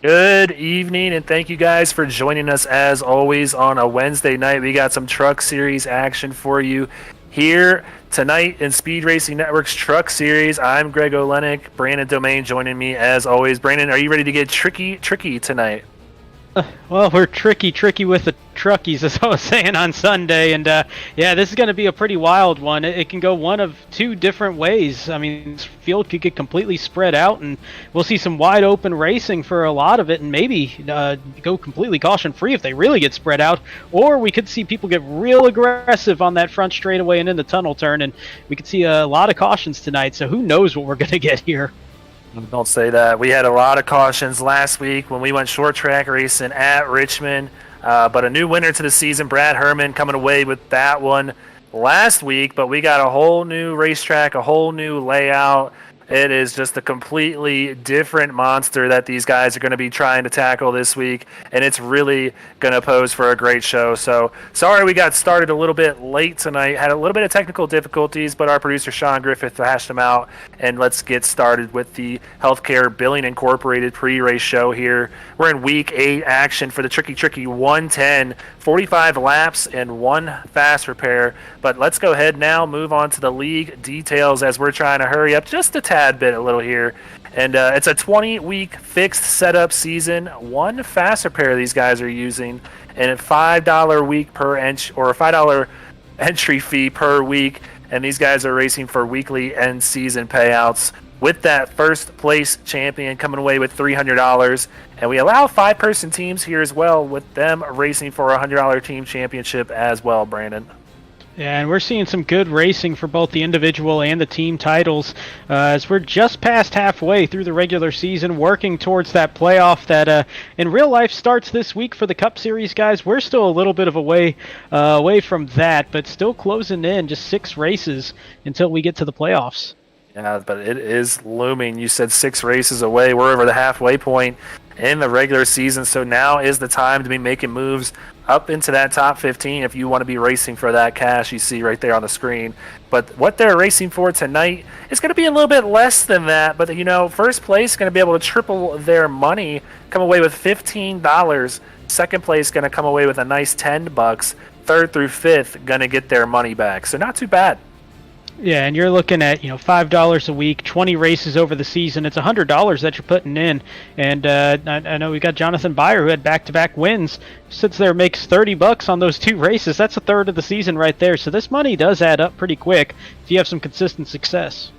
Good evening, and thank you guys for joining us as always on a Wednesday night. We got some Truck Series action for you here tonight in Speed Racing Network's Truck Series. I'm Greg Olenek, Brandon Domain joining me as always. Brandon, are you ready to get tricky tonight? Well, we're tricky with the truckies, as I was saying on Sunday, and yeah, this is going to be a pretty wild one. It can go one of two different ways. I mean, this field could get completely spread out, and we'll see some wide open racing for a lot of it, and maybe go completely caution free if they really get spread out. Or we could see people get real aggressive on that front straightaway and in the tunnel turn, and we could see a lot of cautions tonight. So who knows what we're going to get here? Don't say that. We had a lot of cautions last week when we went short track racing at Richmond, but a new winner to the season, Brad Herman, coming away with that one last week. But we got a whole new racetrack, a whole new layout. It is just a completely different monster that these guys are going to be trying to tackle this week, and it's really going to pose for a great show. So, sorry we got started a little bit late tonight. Had a little bit of technical difficulties, but our producer Sean Griffith hashed them out, and let's get started with the Healthcare Billing Incorporated pre-race show here. We're in Week 8 action for the Tricky 110, 45 laps and one fast repair. But let's go ahead now, move on to the league details as we're trying to hurry up just a tad bit a little here. And it's a 20-week fixed setup season. One fast repair these guys are using, and a $5 week per inch or a $5 entry fee per week. And these guys are racing for weekly and season payouts, with that first place champion coming away with $300. And we allow 5-person teams here as well, with them racing for a $100 team championship as well, Brandon. Yeah, and we're seeing some good racing for both the individual and the team titles as we're just past halfway through the regular season, working towards that playoff that in real life starts this week for the Cup Series guys. We're still a little bit of a way away from that, but still closing in, just 6 races until we get to the playoffs. Yeah, but it is looming. You said 6 races away. We're over the halfway point in the regular season, so now is the time to be making moves up into that top 15 if you want to be racing for that cash you see right there on the screen. But what they're racing for tonight is going to be a little bit less than that, but first place is going to be able to triple their money, come away with $15. Second place going to come away with a nice $10. Third through fifth going to get their money back, so not too bad. Yeah, and you're looking at $5 a week, 20 races over the season. It's $100 that you're putting in, and I know we got Jonathan Byer, who had back-to-back wins, sits there, makes $30 on those 2 races. That's a third of the season right there. So this money does add up pretty quick if you have some consistent success.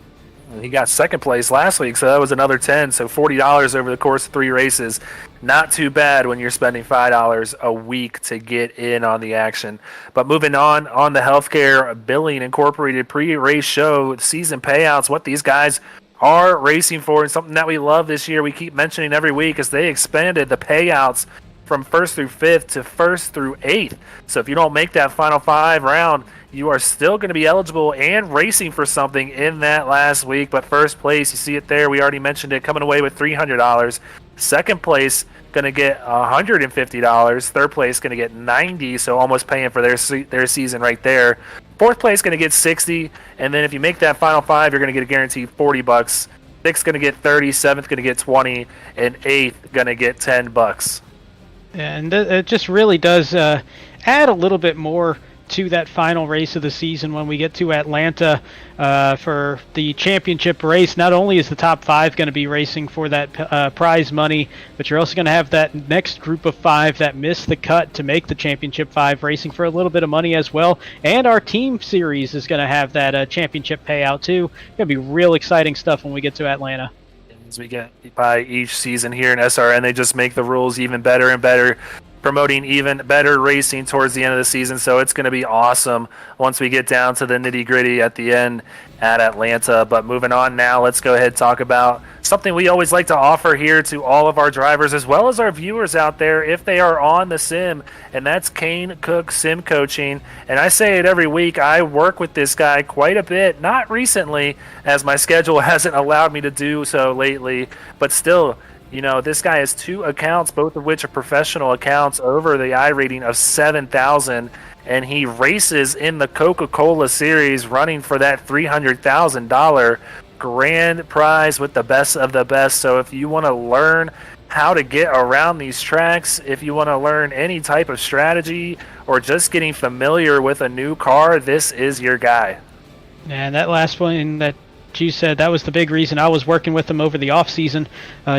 He got second place last week, so that was another $10. So $40 over the course of 3 races. Not too bad when you're spending $5 a week to get in on the action. But moving on the Healthcare Billing Incorporated pre-race show, season payouts, what these guys are racing for, and something that we love this year, we keep mentioning every week, is they expanded the payouts from 1st through 5th to 1st through 8th. So if you don't make that final 5 round, you are still going to be eligible and racing for something in that last week. But first place, you see it there. We already mentioned it, coming away with $300. Second place, going to get $150. Third place, going to get $90, so almost paying for their season right there. Fourth place, going to get $60. And then if you make that final 5, you're going to get a guaranteed $40. Sixth, going to get $30. Seventh, going to get $20. And eighth, going to get $10. And it just really does add a little bit more to that final race of the season when we get to Atlanta for the championship race. Not only is the top 5 going to be racing for that prize money, but you're also going to have that next group of 5 that missed the cut to make the championship 5 racing for a little bit of money as well. And our team series is going to have that championship payout too. It's going to be real exciting stuff when we get to Atlanta. As we get by each season here in SRN, they just make the rules even better and better, promoting even better racing towards the end of the season. So it's going to be awesome once we get down to the nitty-gritty at the end at Atlanta. But moving on now, let's go ahead and talk about something we always like to offer here to all of our drivers as well as our viewers out there if they are on the sim, and that's Kane Cook Sim Coaching. And I say it every week, I work with this guy quite a bit, not recently as my schedule hasn't allowed me to do so lately, but still, this guy has 2 accounts, both of which are professional accounts, over the iRating of 7,000, and he races in the Coca-Cola Series running for that $300,000 grand prize with the best of the best. So if you want to learn how to get around these tracks, if you want to learn any type of strategy or just getting familiar with a new car, this is your guy. And that last one that you said, that was the big reason I was working with them over the off season,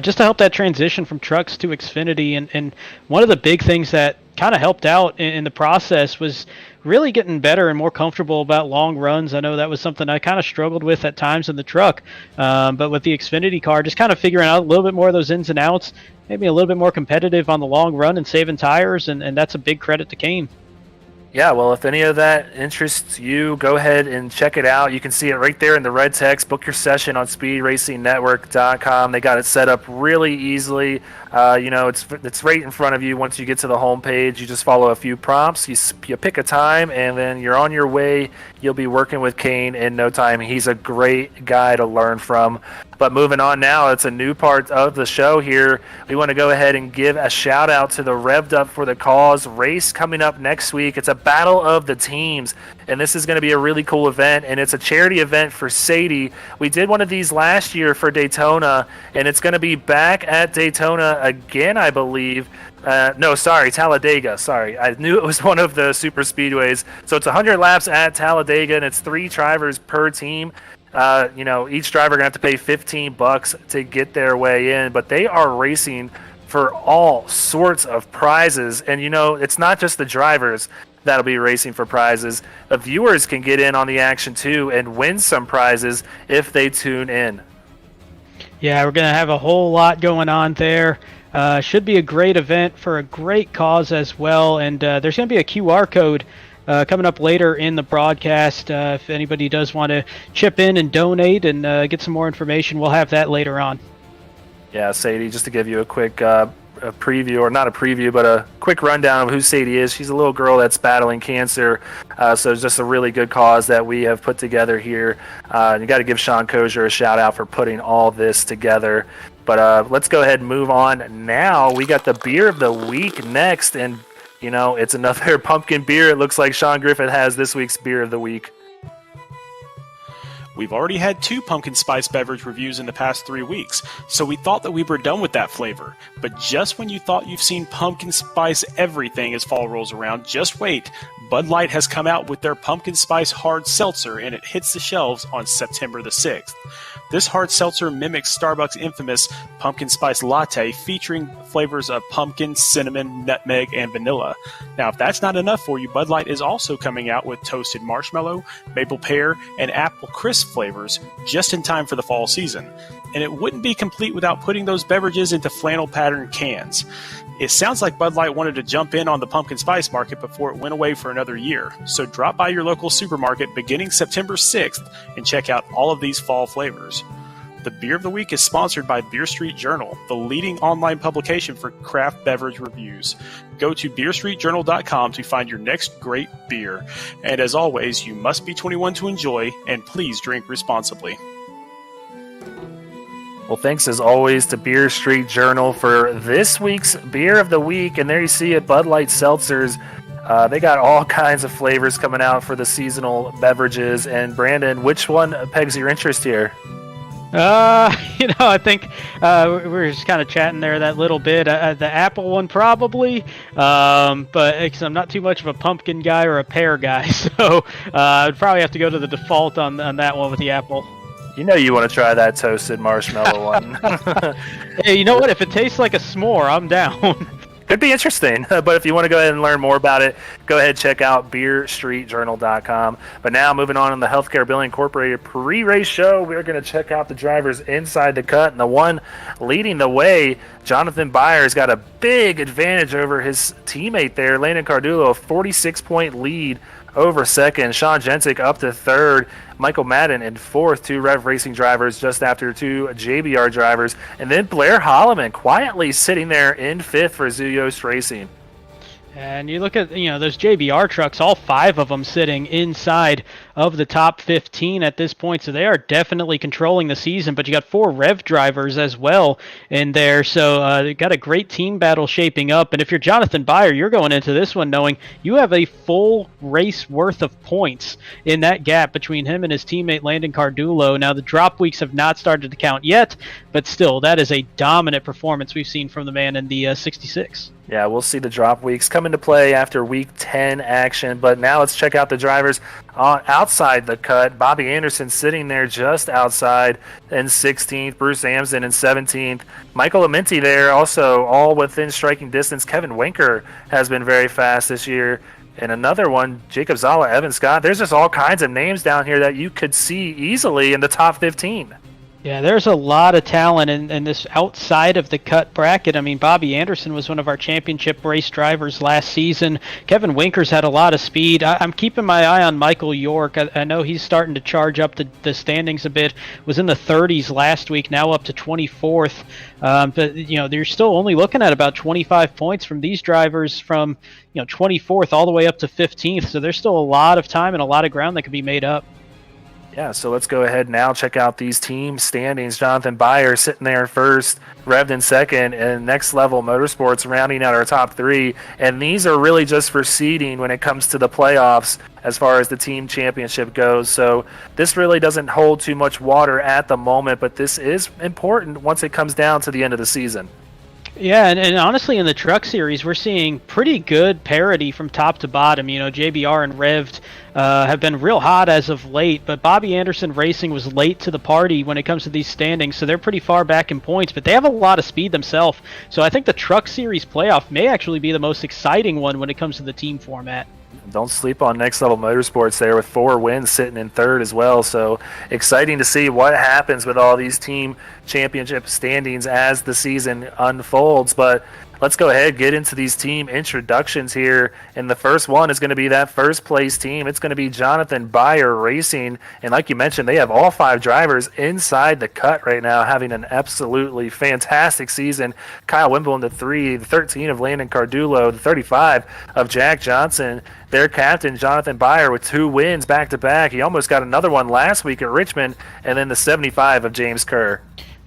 just to help that transition from trucks to Xfinity. And one of the big things that kind of helped out in the process was really getting better and more comfortable about long runs. I know that was something I kind of struggled with at times in the truck, but with the Xfinity car, just kind of figuring out a little bit more of those ins and outs, maybe a little bit more competitive on the long run and saving tires, and that's a big credit to Kane. Yeah, well, if any of that interests you, go ahead and check it out. You can see it right there in the red text. Book your session on speedracingnetwork.com. They got it set up really easily. It's right in front of you. Once you get to the home page, you just follow a few prompts. You pick a time, and then you're on your way. You'll be working with Kane in no time. He's a great guy to learn from. But moving on now, it's a new part of the show here. We want to go ahead and give a shout out to the Revved Up for the Cause race coming up next week. It's a battle of the teams, and this is going to be a really cool event, and it's a charity event for Sadie. We did one of these last year for Daytona, and it's going to be back at Daytona again, I believe. Talladega. Sorry, I knew it was one of the super speedways. So it's 100 laps at Talladega, and it's 3 drivers per team. Each driver gonna have to pay $15 to get their way in, but they are racing for all sorts of prizes. And it's not just the drivers that'll be racing for prizes. The viewers can get in on the action too and win some prizes if they tune in. Yeah, we're gonna have a whole lot going on there. Should be a great event for a great cause as well, and there's gonna be a QR code coming up later in the broadcast. If anybody does want to chip in and donate and get some more information, we'll have that later on. Yeah, Sadie, just to give you a quick a preview, or not a preview, but a quick rundown of who Sadie is. She's a little girl that's battling cancer, so it's just a really good cause that we have put together here. You got to give Sean Kozier a shout out for putting all this together. But let's go ahead and move on now. We got the beer of the week next, and it's another pumpkin beer. It looks like Sean Griffith has this week's beer of the week. We've already had 2 pumpkin spice beverage reviews in the past 3 weeks, so we thought that we were done with that flavor. But just when you thought you've seen pumpkin spice everything as fall rolls around, just wait. Bud Light has come out with their pumpkin spice hard seltzer, and it hits the shelves on September the 6th. This hard seltzer mimics Starbucks' infamous pumpkin spice latte, featuring flavors of pumpkin, cinnamon, nutmeg, and vanilla. Now, if that's not enough for you, Bud Light is also coming out with toasted marshmallow, maple pear, and apple crisp flavors just in time for the fall season. And it wouldn't be complete without putting those beverages into flannel patterned cans. It sounds like Bud Light wanted to jump in on the pumpkin spice market before it went away for another year. So drop by your local supermarket beginning September 6th and check out all of these fall flavors. The Beer of the Week is sponsored by Beer Street Journal, the leading online publication for craft beverage reviews. Go to beerstreetjournal.com to find your next great beer. And as always, you must be 21 to enjoy, and please drink responsibly. Well, thanks as always to Beer Street Journal for this week's Beer of the Week. And there you see it, Bud Light Seltzers. They got all kinds of flavors coming out for the seasonal beverages. And Brandon, which one pegs your interest here? I think we were just kind of chatting there that little bit. The apple one probably, but cause I'm not too much of a pumpkin guy or a pear guy, so I'd probably have to go to the default on that one with the apple. You want to try that toasted marshmallow one. Hey, you know what? If it tastes like a s'more, I'm down. Could be interesting, but if you want to go ahead and learn more about it, go ahead and check out beerstreetjournal.com. But now, moving on the Healthcare Billing Incorporated pre-race show, we're going to check out the drivers inside the cut. And the one leading the way, Jonathan Byers, got a big advantage over his teammate there, Landon Cardullo, a 46-point lead over second. Sean Jensick up to third. Michael Madden in fourth, 2 Rev Racing drivers just after 2 JBR drivers. And then Blair Holloman quietly sitting there in fifth for Zuyos Racing. And you look at, those JBR trucks, all 5 of them sitting inside of the top 15 at this point. So they are definitely controlling the season, but you got 4 Rev drivers as well in there. So you got a great team battle shaping up. And if you're Jonathan Byer, you're going into this one knowing you have a full race worth of points in that gap between him and his teammate Landon Cardulo. Now the drop weeks have not started to count yet, but still, that is a dominant performance we've seen from the man in the 66. Yeah, we'll see the drop weeks come into play after week 10 action. But now let's check out the drivers outside the cut. Bobby Anderson sitting there just outside in 16th. Bruce Amsden in 17th. Michael Amenti there also all within striking distance. Kevin Winker has been very fast this year. And another one, Jacob Zala, Evan Scott. There's just all kinds of names down here that you could see easily in the top 15. Yeah, there's a lot of talent in this outside of the cut bracket. I mean, Bobby Anderson was one of our championship race drivers last season. Kevin Winker's had a lot of speed. I'm keeping my eye on Michael York. I know he's starting to charge up the standings a bit. Was in the 30s last week, now up to 24th. But, they're still only looking at about 25 points from these drivers from, 24th all the way up to 15th. So there's still a lot of time and a lot of ground that could be made up. Yeah, so let's go ahead now, check out these team standings. Jonathan Byer sitting there first, Revd in second, and Next Level Motorsports rounding out our top 3. And these are really just for seeding when it comes to the playoffs as far as the team championship goes. So this really doesn't hold too much water at the moment, but this is important once it comes down to the end of the season. Yeah, and honestly, in the Truck Series, we're seeing pretty good parity from top to bottom. JBR and Revd have been real hot as of late, but Bobby Anderson Racing was late to the party when it comes to these standings, so they're pretty far back in points, but they have a lot of speed themselves. So I think the Truck Series playoff may actually be the most exciting one when it comes to the team format. Don't sleep on Next Level Motorsports there with 4 wins sitting in third as well. So exciting to see what happens with all these team championship standings as the season unfolds. But let's go ahead and get into these team introductions here. And the first one is going to be that first place team. It's going to be Jonathan Byer Racing. And like you mentioned, they have all 5 drivers inside the cut right now, having an absolutely fantastic season. Kyle Wimble in the 3, the 13 of Landon Cardulo, the 35 of Jack Johnson. Their captain, Jonathan Byer, with 2 wins back-to-back. He almost got another one last week at Richmond. And then the 75 of James Kerr.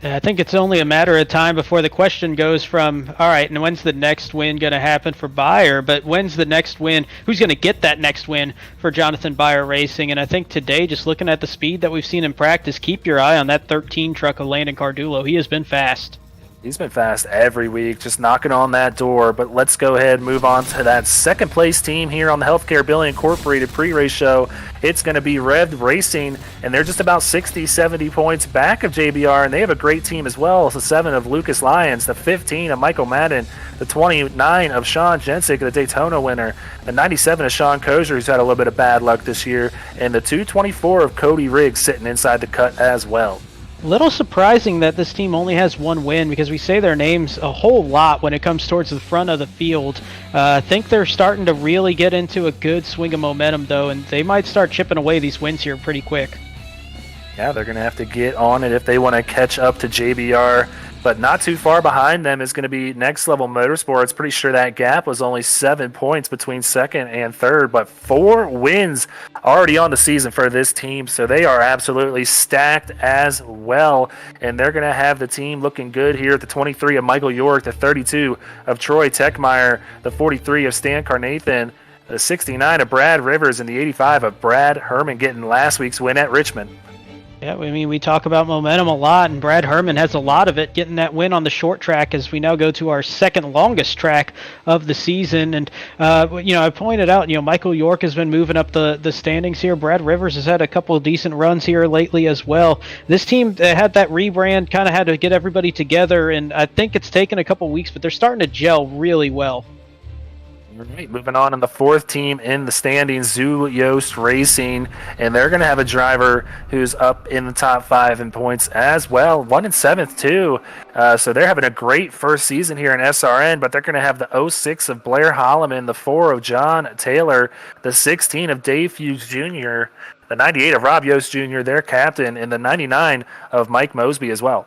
I think it's only a matter of time before the question goes from, all right, and when's the next win going to happen for Byer? But when's the next win? Who's going to get that next win for Jonathan Byer Racing? And I think today, just looking at the speed that we've seen in practice, keep your eye on that 13 truck of Landon Cardulo. He has been fast. He's been fast every week, just knocking on that door. But let's go ahead and move on to that second place team here on the Healthcare Billing Incorporated pre-race show. It's going to be Rev Racing, and they're just about 60, 70 points back of JBR, and they have a great team as well. It's the 7 of Lucas Lyons, the 15 of Michael Madden, the 29 of Sean Jensick, the Daytona winner, the 97 of Sean Kozier, who's had a little bit of bad luck this year, and the 224 of Cody Riggs sitting inside the cut as well. A little surprising that this team only has 1 win because we say their names a whole lot when it comes towards the front of the field. I think they're starting to really get into a good swing of momentum, though, and they might start chipping away these wins here pretty quick. Yeah, they're going to have to get on it if they want to catch up to JBR. But not too far behind them is going to be Next Level Motorsports. Pretty sure that gap was only 7 points between second and third, but 4 wins already on the season for this team. So they are absolutely stacked as well. And they're going to have the team looking good here at the 23 of Michael York, the 32 of Troy Techmeyer, the 43 of Stan Carnathan, the 69 of Brad Rivers, and the 85 of Brad Herman getting last week's win at Richmond. Yeah, I mean, we talk about momentum a lot, and Brad Herman has a lot of it, getting that win on the short track as we now go to our second longest track of the season. And, I pointed out, Michael York has been moving up the standings here. Brad Rivers has had a couple of decent runs here lately as well. This team had that rebrand, kind of had to get everybody together, and I think it's taken a couple weeks, but they're starting to gel really well. All right, moving on in the 4th team in the standings, Zoo Yost Racing, and they're going to have a driver who's up in the top 5 in points as well, 1 in 7th too. So they're having a great first season here in SRN, but they're going to have the 06 of Blair Holloman, the 4 of John Taylor, the 16 of Dave Hughes Jr., the 98 of Rob Yost Jr., their captain, and the 99 of Mike Mosby as well.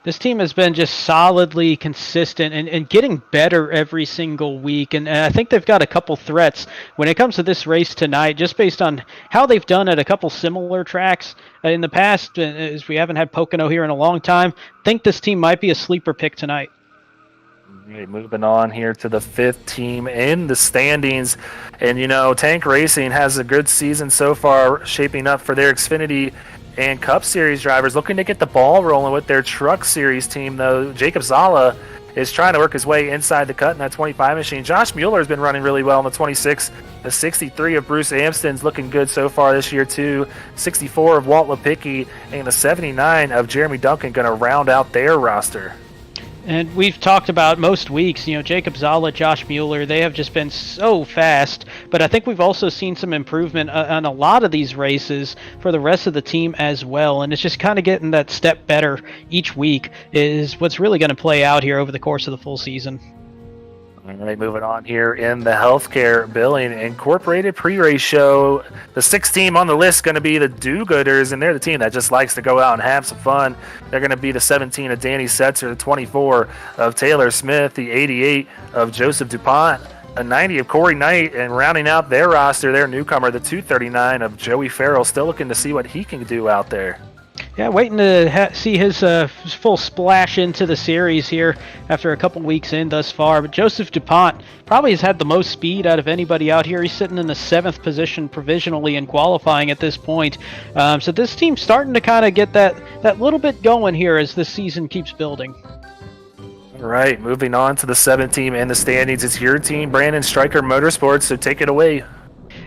This team has been just solidly consistent and getting better every single week. And I think they've got a couple threats when it comes to this race tonight, just based on how they've done at a couple similar tracks in the past, as we haven't had Pocono here in a long time. I think this team might be a sleeper pick tonight. Right, moving on here to the 5th team in the standings. And, Tank Racing has a good season so far, shaping up for their Xfinity and Cup Series drivers, looking to get the ball rolling with their Truck Series team, though. Jacob Zala is trying to work his way inside the cut in that 25 machine. Josh Mueller has been running really well in the 26. The 63 of Bruce Amston's looking good so far this year, too. 64 of Walt Lipicki and the 79 of Jeremy Duncan going to round out their roster. And we've talked about most weeks, Jacob Zala, Josh Mueller, they have just been so fast. But I think we've also seen some improvement on a lot of these races for the rest of the team as well. And it's just kind of getting that step better each week is what's really going to play out here over the course of the full season. All right, moving on here in the Healthcare Billing Incorporated pre-race show. The 6th team on the list going to be the Do-Gooders, and they're the team that just likes to go out and have some fun. They're going to be the 17 of Danny Setzer, the 24 of Taylor Smith, the 88 of Joseph DuPont, a 90 of Corey Knight, and rounding out their roster, their newcomer, the 239 of Joey Farrell, still looking to see what he can do out there. Yeah, waiting to see his full splash into the series here after a couple weeks in thus far. But Joseph DuPont probably has had the most speed out of anybody out here. He's sitting in the 7th position provisionally in qualifying at this point. So this team's starting to kind of get that little bit going here as this season keeps building. All right, moving on to the 7th team in the standings. It's your team, Brandon Stryker Motorsports, so take it away.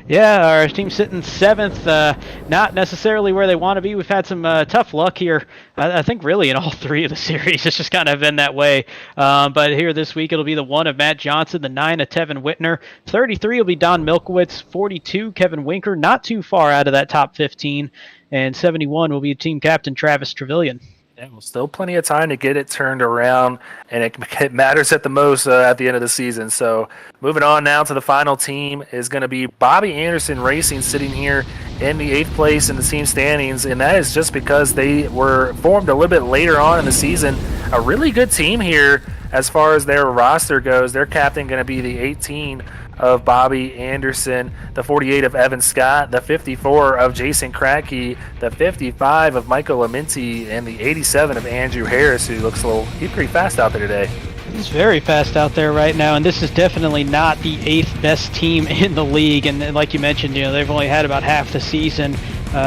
Yeah, our team's sitting 7th, not necessarily where they want to be. We've had some tough luck here. I think really in all 3 of the series, it's just kind of been that way. But here this week, it'll be the 1 of Matt Johnson, the 9 of Tevin Whitner. 33 will be Don Milkowitz. 42, Kevin Winker, not too far out of that top 15. And 71 will be team captain Travis Trevelyan. Yeah, well, still plenty of time to get it turned around, and it matters at the most at the end of the season. So moving on now to the final team is going to be Bobby Anderson Racing, sitting here in the 8th place in the team standings, and that is just because they were formed a little bit later on in the season. A really good team here as far as their roster goes. Their captain going to be the 18 of Bobby Anderson, the 48 of Evan Scott, the 54 of Jason Kratke, the 55 of Michael Laminti, and the 87 of Andrew Harris, who looks he's pretty fast out there today. He's very fast out there right now, and this is definitely not the 8th best team in the league. And like you mentioned, they've only had about half the season.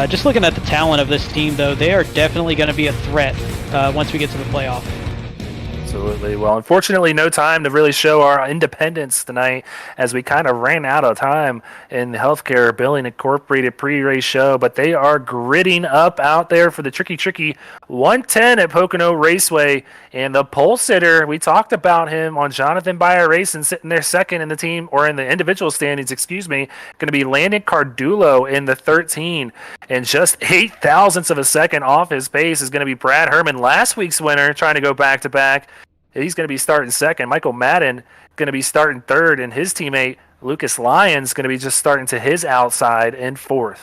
Just looking at the talent of this team, though, they are definitely going to be a threat once we get to the playoff. Absolutely. Well, unfortunately, no time to really show our independence tonight as we kind of ran out of time in the Healthcare Billing Incorporated pre-race show, but they are gritting up out there for the tricky 110 at Pocono Raceway. And the pole sitter, we talked about him on Jonathan Byer Racing, sitting there 2nd in the team, or in the individual standings, going to be Landon Cardulo in the 13. And just 8 thousandths of a second off his pace is going to be Brad Herman, last week's winner, trying to go back-to-back. He's going to be starting 2nd. Michael Madden going to be starting 3rd, and his teammate Lucas Lyons going to be just starting to his outside in 4th.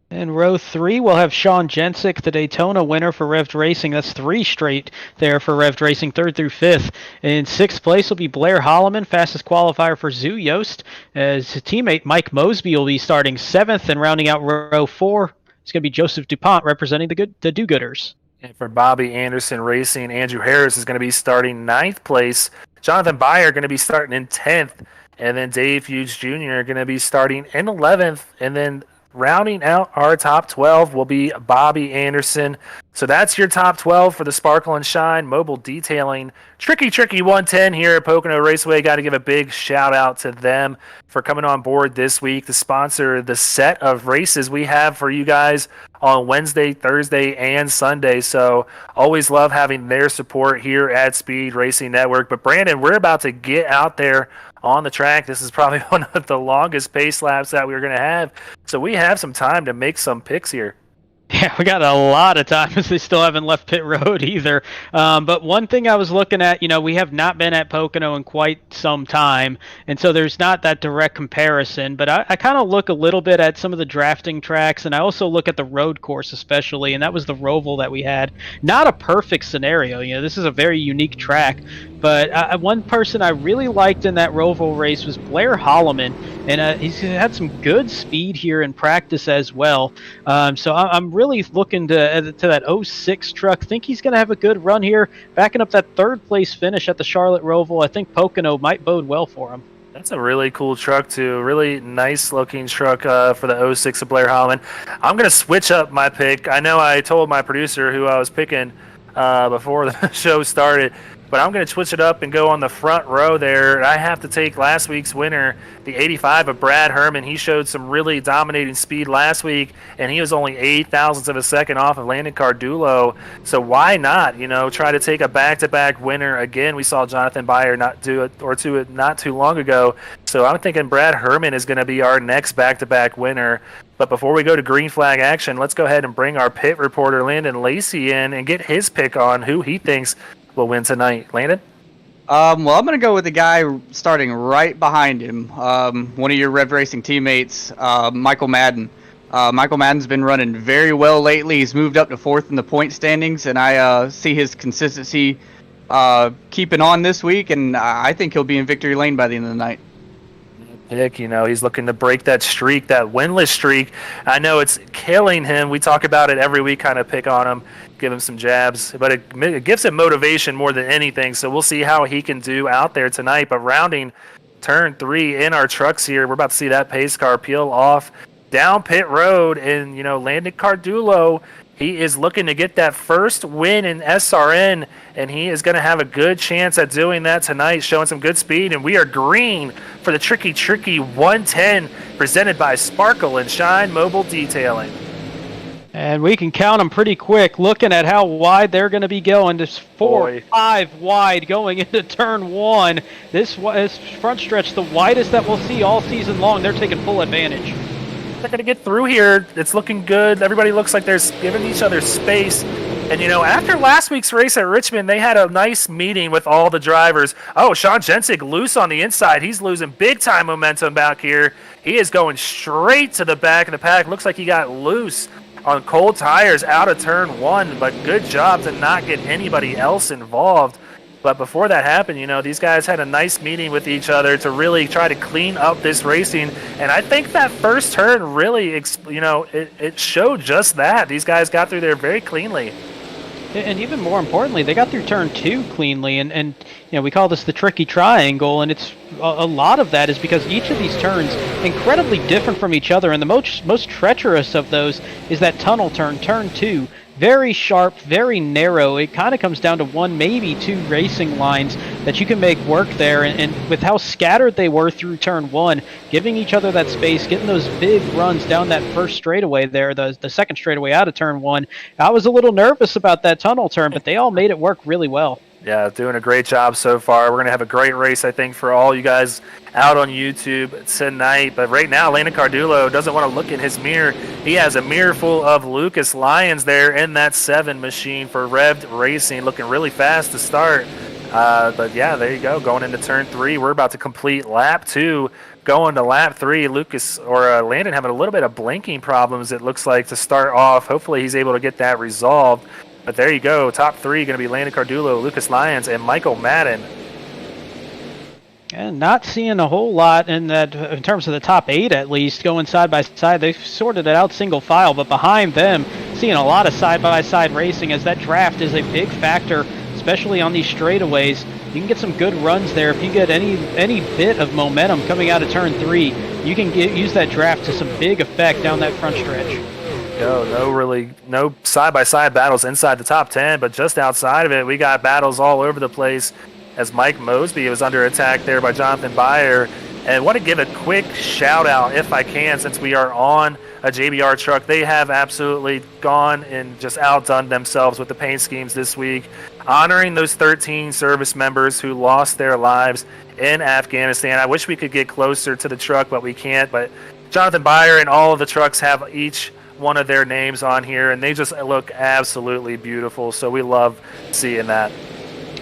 In row 3, we'll have Sean Jensick, the Daytona winner for Rev'd Racing. That's 3 straight there for Rev'd Racing, 3rd through 5th. In 6th place will be Blair Holloman, fastest qualifier for Zoo Yost, as his teammate Mike Mosby will be starting 7th, and rounding out row 4, it's going to be Joseph DuPont representing the Do-Gooders. And for Bobby Anderson Racing, Andrew Harris is going to be starting 9th place. Jonathan Byer going to be starting in 10th. And then Dave Hughes Jr. going to be starting in 11th. And then rounding out our top 12 will be Bobby Anderson. So that's your top 12 for the Sparkle and Shine Mobile Detailing Tricky 110 here at Pocono Raceway. Got to give a big shout out to them for coming on board this week to sponsor the set of races we have for you guys on Wednesday, Thursday, and Sunday. So always love having their support here at Speed Racing Network. But Brandon, we're about to get out there on the track. This is probably one of the longest pace laps that we're going to have. So we have some time to make some picks here. Yeah, we got a lot of time as they still haven't left pit road either. But one thing I was looking at, we have not been at Pocono in quite some time, and so there's not that direct comparison. But I kind of look a little bit at some of the drafting tracks, and I also look at the road course especially, and that was the Roval that we had. Not a perfect scenario. This is a very unique track. But one person I really liked in that Roval race was Blair Holloman, and he's had some good speed here in practice as well. So I'm really looking to that '06 truck. Think he's going to have a good run here, backing up that third place finish at the Charlotte Roval. I think Pocono might bode well for him. That's a really cool truck, too. Really nice looking truck for the '06 of Blair Holloman. I'm going to switch up my pick. I know I told my producer who I was picking before the show started, but I'm going to switch it up and go on the front row there. I have to take last week's winner, the 85 of Brad Herman. He showed some really dominating speed last week, and he was only 8 thousandths of a second off of Landon Cardulo. So why not, try to take a back-to-back winner again? We saw Jonathan Byer not do it not too long ago. So I'm thinking Brad Herman is going to be our next back-to-back winner. But before we go to green flag action, let's go ahead and bring our pit reporter Landon Lacey in and get his pick on who he thinks will win tonight. Landon? Well, I'm going to go with the guy starting right behind him, one of your Rev Racing teammates, Michael Madden. Michael Madden's been running very well lately. He's moved up to fourth in the point standings, and I see his consistency keeping on this week, and I think he'll be in victory lane by the end of the night. Pick, he's looking to break that streak, that winless streak. I know it's killing him. We talk about it every week, kind of pick on him, give him some jabs, but it gives him motivation more than anything. So we'll see how he can do out there tonight. But rounding turn 3 in our trucks here, we're about to see that pace car peel off down pit road, and Landon Cardulo, he is looking to get that first win in SRN, and he is going to have a good chance at doing that tonight, showing some good speed. And we are green for the Tricky 110, presented by Sparkle and Shine Mobile Detailing. And we can count them pretty quick, looking at how wide they're going to be going. Just 5 wide going into turn 1. This front stretch, the widest that we'll see all season long. They're taking full advantage. They're going to get through here. It's looking good. Everybody looks like they're giving each other space. And, after last week's race at Richmond, they had a nice meeting with all the drivers. Oh, Sean Jensig loose on the inside. He's losing big-time momentum back here. He is going straight to the back of the pack. Looks like he got loose on cold tires out of turn 1, but good job to not get anybody else involved. But before that happened, these guys had a nice meeting with each other to really try to clean up this racing. And I think that first turn really, it showed just that. These guys got through there very cleanly. And even more importantly, they got through turn 2 cleanly. And we call this the tricky triangle. And it's a lot of that is because each of these turns incredibly different from each other. And the most treacherous of those is that tunnel turn 2. Very sharp, very narrow. It kind of comes down to 1, maybe 2 racing lines that you can make work there. And with how scattered they were through turn 1, giving each other that space, getting those big runs down that first straightaway there, the second straightaway out of turn 1, I was a little nervous about that tunnel turn, but they all made it work really well. Yeah, doing a great job so far. We're going to have a great race, I think, for all you guys out on YouTube tonight. But right now, Landon Cardulo doesn't want to look in his mirror. He has a mirror full of Lucas Lyons there in that 7 machine for Rev'd Racing, looking really fast to start. But yeah, there you go. Going into turn 3, we're about to complete lap 2. Going to lap 3, Landon having a little bit of blinking problems, it looks like, to start off. Hopefully he's able to get that resolved. But there you go. Top 3 going to be Landon Cardulo, Lucas Lyons, and Michael Madden. And not seeing a whole lot in terms of the top 8, at least, going side by side. They've sorted it out single file, but behind them, seeing a lot of side-by-side racing as that draft is a big factor, especially on these straightaways. You can get some good runs there. If you get any bit of momentum coming out of turn 3, you can use that draft to some big effect down that front stretch. No side-by-side battles inside the top 10, but just outside of it, we got battles all over the place as Mike Mosby was under attack there by Jonathan Byer. And want to give a quick shout-out, if I can, since we are on a JBR truck. They have absolutely gone and just outdone themselves with the paint schemes this week, honoring those 13 service members who lost their lives in Afghanistan. I wish we could get closer to the truck, but we can't. But Jonathan Byer and all of the trucks have each one of their names on here, and they just look absolutely beautiful. So we love seeing that.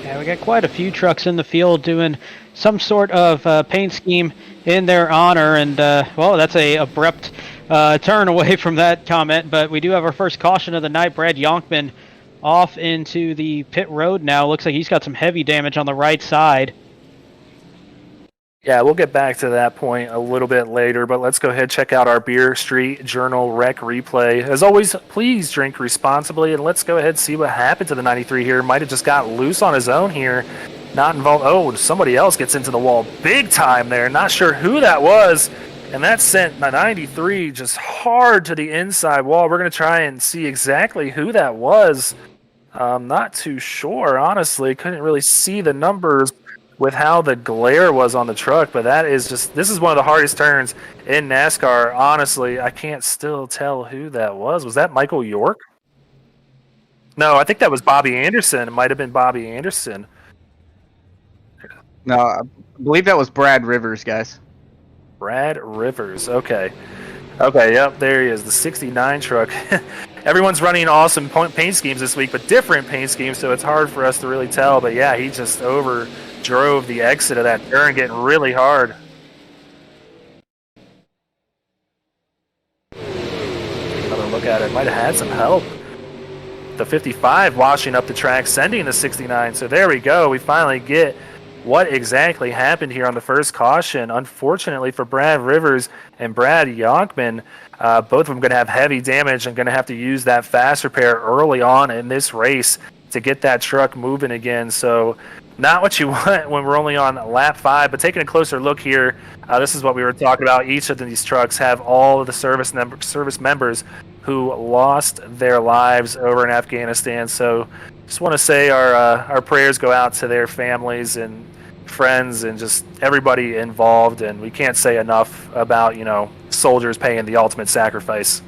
Yeah, we got quite a few trucks in the field doing some sort of paint scheme in their honor, and well, that's a abrupt turn away from that comment, but we do have our first caution of the night. Brad Yonkman off into the pit road now. Looks like he's got some heavy damage on the right side. Yeah, we'll get back to that point a little bit later, but let's go ahead and check out our Beer Street Journal Rec replay. As always, please drink responsibly, and let's go ahead and see what happened to the 93 here. Might have just got loose on his own here. Not involved. Oh, somebody else gets into the wall big time there. Not sure who that was, and that sent the 93 just hard to the inside wall. We're going to try and see exactly who that was. Not too sure, honestly. Couldn't really see the numbers with how the glare was on the truck, but this is one of the hardest turns in NASCAR. Honestly, I can't still tell who that was. Was that Michael York? No, I think that was Bobby Anderson. It might have been Bobby Anderson. No, I believe that was Brad Rivers, guys. Brad Rivers, okay. Okay, yep, there he is, the 69 truck. Everyone's running awesome paint schemes this week, but different paint schemes, so it's hard for us to really tell. But yeah, he just drove the exit of that turn, getting really hard. Another look at it. Might have had some help. The 55 washing up the track, sending the 69. So there we go. We finally get what exactly happened here on the first caution. Unfortunately for Brad Rivers and Brad Yonkman, both of them going to have heavy damage and going to have to use that fast repair early on in this race to get that truck moving again. So not what you want when we're only on lap 5, but taking a closer look here, this is what we were talking about. Each of these trucks have all of the service members who lost their lives over in Afghanistan. So just want to say our prayers go out to their families and friends and just everybody involved. And we can't say enough about, soldiers paying the ultimate sacrifice.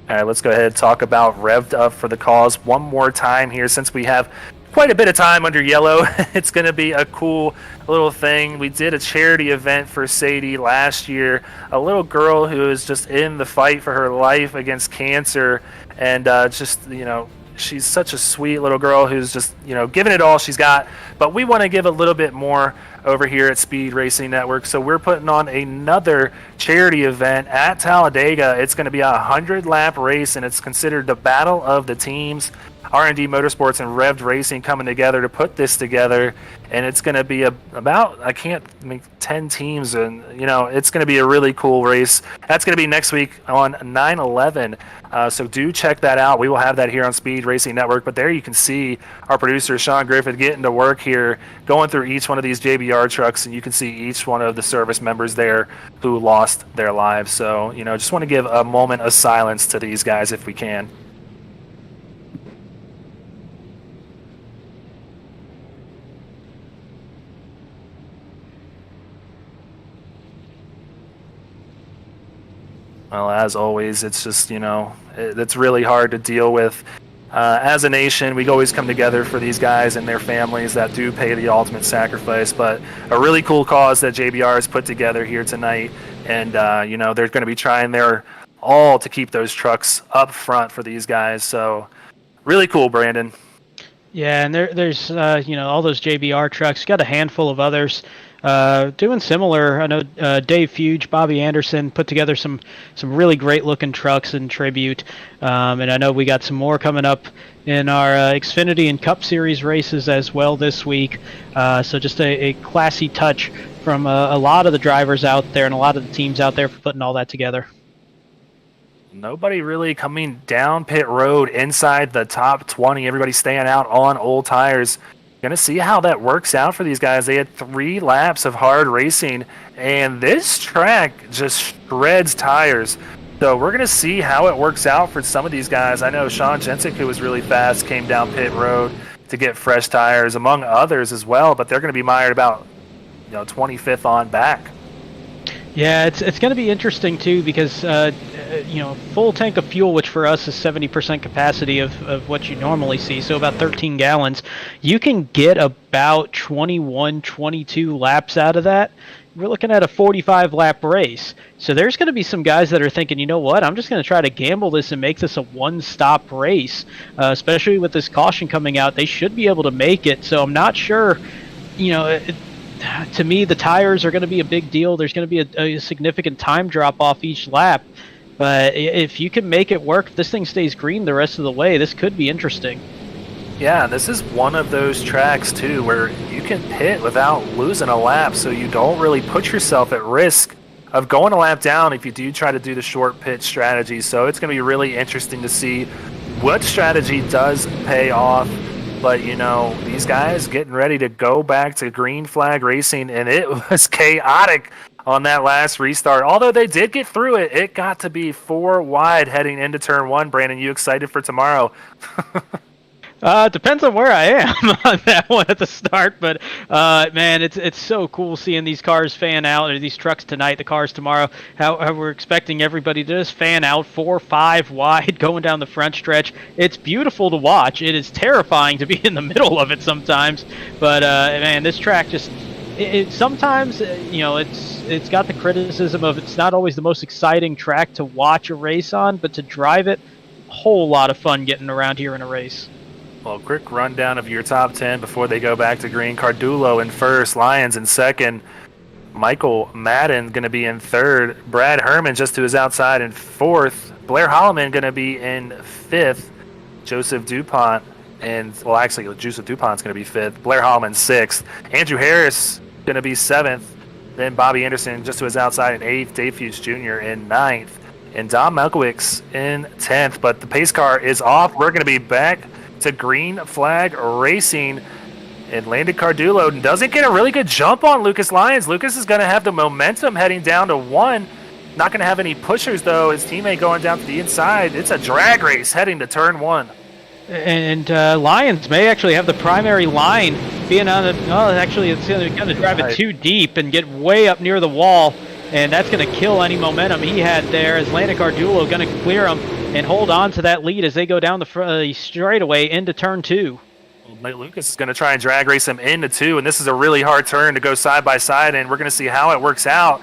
All right, let's go ahead and talk about Revved Up for the Cause one more time here since we have quite a bit of time under yellow. It's going to be a cool little thing. We did a charity event for Sadie last year, a little girl who is just in the fight for her life against cancer, and she's such a sweet little girl who's just, giving it all she's got. But we want to give a little bit more over here at Speed Racing Network. So we're putting on another charity event at Talladega. It's going to be a 100-lap race, and it's considered the battle of the teams. R&D Motorsports and Revved Racing coming together to put this together, and it's going to be about 10 teams, and it's going to be a really cool race. That's going to be next week on 9/11, so do check that out. We will have that here on Speed Racing Network. But there you can see our producer Sean Griffith getting to work here, going through each one of these JBR trucks, and you can see each one of the service members there who lost their lives. So just want to give a moment of silence to these guys if we can. Well, as always, it's just, it's really hard to deal with. As a nation, we always come together for these guys and their families that do pay the ultimate sacrifice. But a really cool cause that JBR has put together here tonight. And, they're going to be trying their all to keep those trucks up front for these guys. So really cool, Brandon. Yeah, and there's all those JBR trucks. Got a handful of others doing similar. I know Dave Fuge, Bobby Anderson put together some really great looking trucks in tribute, and I know we got some more coming up in our Xfinity and Cup Series races as well this week. So just a classy touch from a lot of the drivers out there and a lot of the teams out there for putting all that together. Nobody really coming down pit road inside the top 20. Everybody staying out on old tires. Going to see how that works out for these guys. They had 3 laps of hard racing, and this track just shreds tires. So we're going to see how it works out for some of these guys. I know Sean Jensic, who was really fast, came down pit road to get fresh tires, among others as well, but they're going to be mired about 25th on back. Yeah, it's going to be interesting too because full tank of fuel, which for us is 70% capacity of what you normally see, so about 13 gallons, you can get about 21, 22 laps out of that. we're looking at a 45 lap race. So there's going to be some guys that are thinking, you know what, I'm just going to try to gamble this and make this a one-stop race, especially with this caution coming out. They should be able to make it. So I'm not sure, to me, the tires are going to be a big deal. There's going to be a significant time drop off each lap. But if you can make it work, if this thing stays green the rest of the way, this could be interesting. Yeah, this is one of those tracks, too, where you can pit without losing a lap, so you don't really put yourself at risk of going a lap down if you do try to do the short pit strategy. So it's going to be really interesting to see what strategy does pay off. But, these guys getting ready to go back to green flag racing, and it was chaotic on that last restart. Although they did get through it, it got to be 4 wide heading into turn 1. Brandon, you excited for tomorrow? Depends on where I am on that one at the start, but man, it's so cool seeing these cars fan out, or these trucks tonight, the cars tomorrow. How we're expecting everybody to just fan out 4, 5 wide going down the front stretch. It's beautiful to watch. It is terrifying to be in the middle of it sometimes, but man, this track just sometimes it's got the criticism of it's not always the most exciting track to watch a race on, but to drive it, a whole lot of fun getting around here in a race. Well, quick rundown of your top 10 before they go back to green. Cardulo in first, Lyons in second, Michael Madden going to be in third, Brad Herman just to his outside in fourth, Blair Holloman going to be in fifth, Joseph DuPont, Joseph DuPont's going to be fifth, Blair Holloman sixth, Andrew Harris going to be seventh, then Bobby Anderson just to his outside in eighth, Dave Fuchs Jr. in ninth, and Dom Melkowicz in 10th. But the pace car is off. We're going to be back to green flag racing, and Landon Cardulo doesn't get a really good jump on Lucas Lyons. Lucas is going to have the momentum heading down to 1. Not going to have any pushers, though. His teammate going down to the inside. It's a drag race heading to turn 1. And Lyons may actually have the primary line being on the... Oh, actually, it's going to drive it too deep and get way up near the wall, and that's going to kill any momentum he had there, as Landon Cardulo going to clear him and hold on to that lead as they go down the straightaway into turn 2. Well, Lucas is going to try and drag race him into 2, and this is a really hard turn to go side by side, and we're going to see how it works out.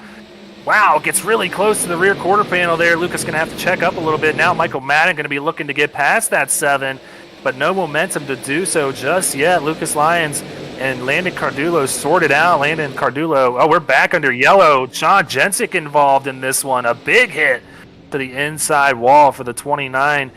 Wow, gets really close to the rear quarter panel there. Lucas going to have to check up a little bit. Now Michael Madden going to be looking to get past that 7, but no momentum to do so just yet. Lucas Lyons and Landon Cardulo sorted out. Landon Cardulo, we're back under yellow. Sean Jensick involved in this one. A big hit to the inside wall for the 29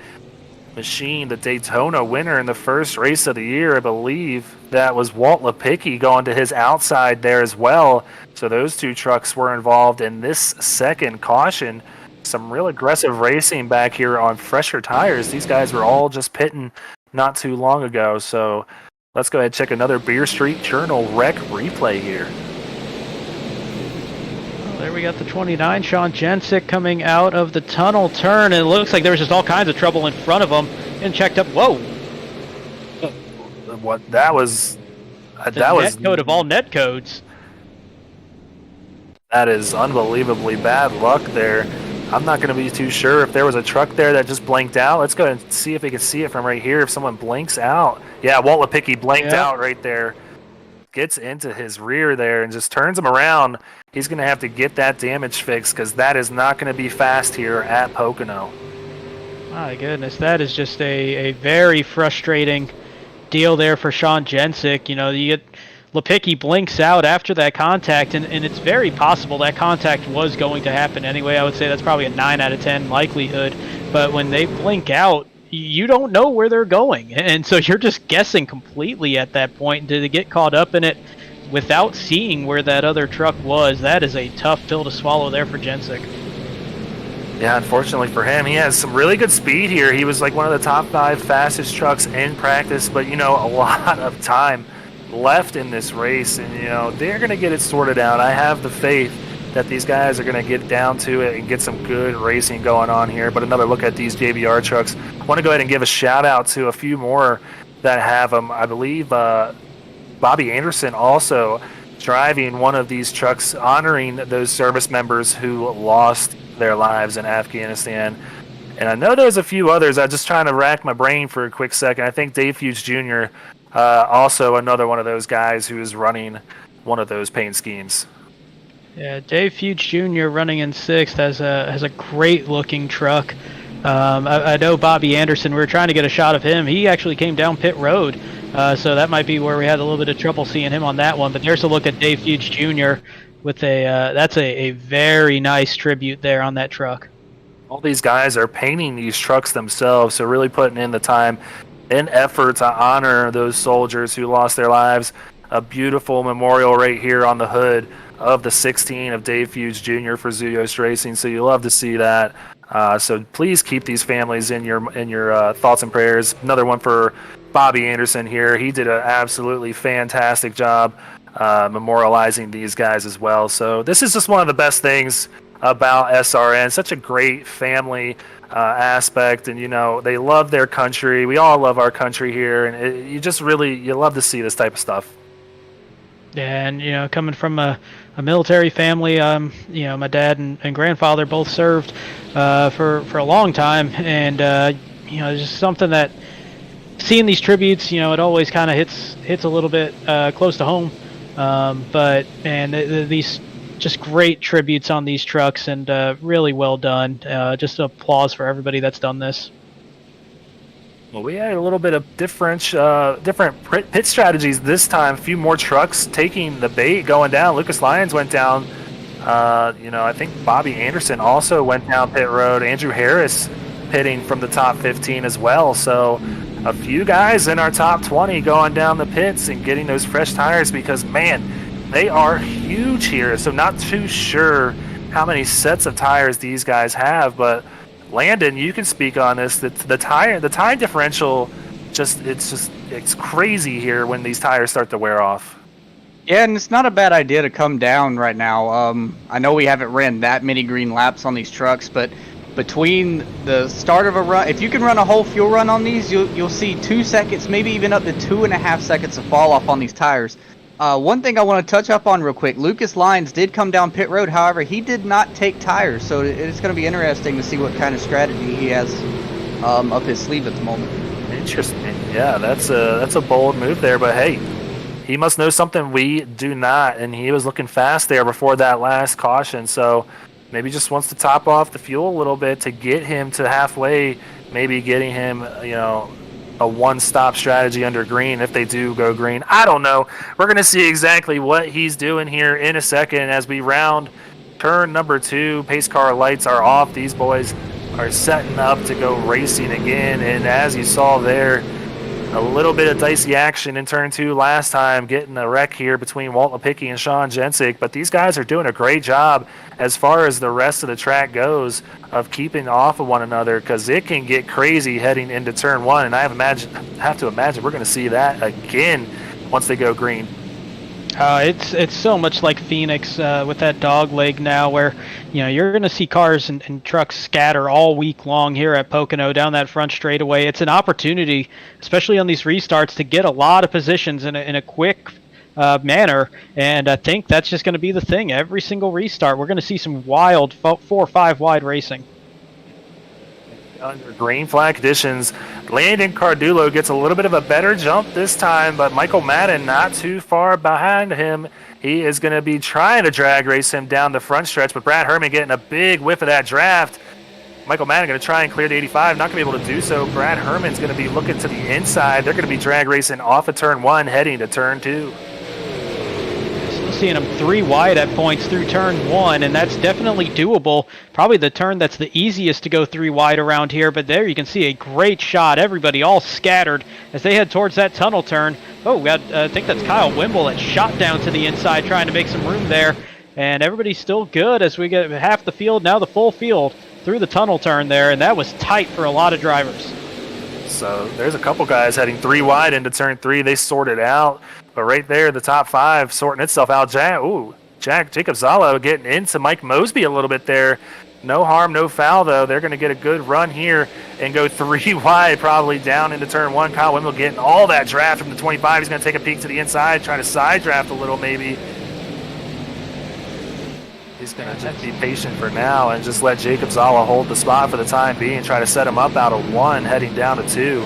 machine, the Daytona winner in the first race of the year. I believe that was Walt Lepicki going to his outside there as well. So those two trucks were involved in this second caution. Some real aggressive racing back here on fresher tires. These guys were all just pitting not too long ago. So let's go ahead and check another Beer Street Journal wreck replay here. There we got the 29, Sean Jensick coming out of the tunnel turn, and it looks like there was just all kinds of trouble in front of him, and checked up. Whoa! What? That was... that was net code of all net codes. That is unbelievably bad luck there. I'm not going to be too sure if there was a truck there that just blinked out. Let's go ahead and see if we can see it from right here, if someone blinks out. Yeah, Walt Lepicki blinked out right there. Gets into his rear there and just turns him around. He's going to have to get that damage fixed, because that is not going to be fast here at Pocono. My goodness, that is just a very frustrating deal there for Sean Jensick. You get Lepicki blinks out after that contact, and it's very possible that contact was going to happen anyway. I would say that's probably a 9 out of 10 likelihood. But when they blink out, you don't know where they're going, and so you're just guessing completely at that point. And to get caught up in it without seeing where that other truck was, that is a tough pill to swallow there for Jensick. Yeah, unfortunately for him, he has some really good speed here. He was like one of the top 5 fastest trucks in practice, but a lot of time left in this race, and they're going to get it sorted out. I have the faith that these guys are going to get down to it and get some good racing going on here. But another look at these JBR trucks. I want to go ahead and give a shout out to a few more that have them. I believe Bobby Anderson also driving one of these trucks, honoring those service members who lost their lives in Afghanistan. And I know there's a few others. I'm just trying to rack my brain for a quick second. I think Dave Fuchs Jr., also another one of those guys who is running one of those paint schemes. Yeah, Dave Fuge Jr. running in 6th has a great looking truck. I know Bobby Anderson. We were trying to get a shot of him. He actually came down pit road, so that might be where we had a little bit of trouble seeing him on that one. But there's a look at Dave Fuge Jr. with that's a very nice tribute there on that truck. All these guys are painting these trucks themselves, so really putting in the time and effort to honor those soldiers who lost their lives. A beautiful memorial right here on the hood of the 16 of Dave Fuge Jr. for Zuyos Racing, so you love to see that. So please keep these families in your thoughts and prayers. Another one for Bobby Anderson here. He did an absolutely fantastic job memorializing these guys as well. So this is just one of the best things about SRN. Such a great family aspect, and they love their country. We all love our country here, and you love to see this type of stuff. And coming from a military family, my dad and grandfather both served for a long time, and it's just something that seeing these tributes, it always kind of hits a little bit close to home. But these just great tributes on these trucks, and really well done. Just applause for everybody that's done this. Well, we had a little bit of different pit strategies this time. A few more trucks taking the bait, going down. Lucas Lyons went down. I think Bobby Anderson also went down pit road. Andrew Harris pitting from the top 15 as well. So a few guys in our top 20 going down the pits and getting those fresh tires because, man, they are huge here. So not too sure how many sets of tires these guys have, but Landon, you can speak on this. The time differential, it's crazy here when these tires start to wear off. Yeah, and it's not a bad idea to come down right now. I know we haven't ran that many green laps on these trucks, but between the start of a run, if you can run a whole fuel run on these, you'll see 2 seconds, maybe even up to 2.5 seconds of fall off on these tires. One thing I want to touch up on real quick, Lucas Lyons did come down pit road. However, he did not take tires, so it's going to be interesting to see what kind of strategy he has up his sleeve at the moment. Interesting. Yeah, that's a bold move there, but hey, he must know something we do not, and he was looking fast there before that last caution, so maybe just wants to top off the fuel a little bit to get him to halfway, maybe getting him, a one-stop strategy under green if they do go green. I don't know. We're going to see exactly what he's doing here in a second as we round turn number 2. Pace car lights are off. These boys are setting up to go racing again, and as you saw there, a little bit of dicey action in turn 2 last time, getting a wreck here between Walt Lipicki and Sean Jensick, but these guys are doing a great job as far as the rest of the track goes of keeping off of one another, because it can get crazy heading into turn 1, and I have to imagine we're going to see that again once they go green. It's so much like Phoenix with that dog leg now, where you're going to see cars and trucks scatter all week long here at Pocono down that front straightaway. It's an opportunity, especially on these restarts, to get a lot of positions in a quick manner, and I think that's just going to be the thing. Every single restart, we're going to see some wild 4 or 5 wide racing. Under green flag conditions, Landon Cardulo gets a little bit of a better jump this time, but Michael Madden not too far behind him. He is going to be trying to drag race him down the front stretch, but Brad Herman getting a big whiff of that draft. Michael Madden going to try and clear the 85, not going to be able to do so. Brad Herman's going to be looking to the inside. They're going to be drag racing off of turn 1, heading to turn 2. Seeing them 3 wide at points through turn 1, and that's definitely doable. Probably the turn that's the easiest to go 3 wide around here, but there you can see a great shot. Everybody all scattered as they head towards that tunnel turn. Oh, I think that's Kyle Wimble that shot down to the inside trying to make some room there, and everybody's still good as we get half the field, now the full field through the tunnel turn there, and that was tight for a lot of drivers. So there's a couple guys heading 3 wide into turn 3. They sorted out. But right there, the top 5 sorting itself out. Jacob Zalo getting into Mike Mosby a little bit there. No harm, no foul, though. They're going to get a good run here and go 3 wide, probably down into turn 1. Kyle Wimble getting all that draft from the 25. He's going to take a peek to the inside, try to side draft a little maybe. He's going to just be patient for now and just let Jacob Zala hold the spot for the time being, try to set him up out of 1, heading down to 2.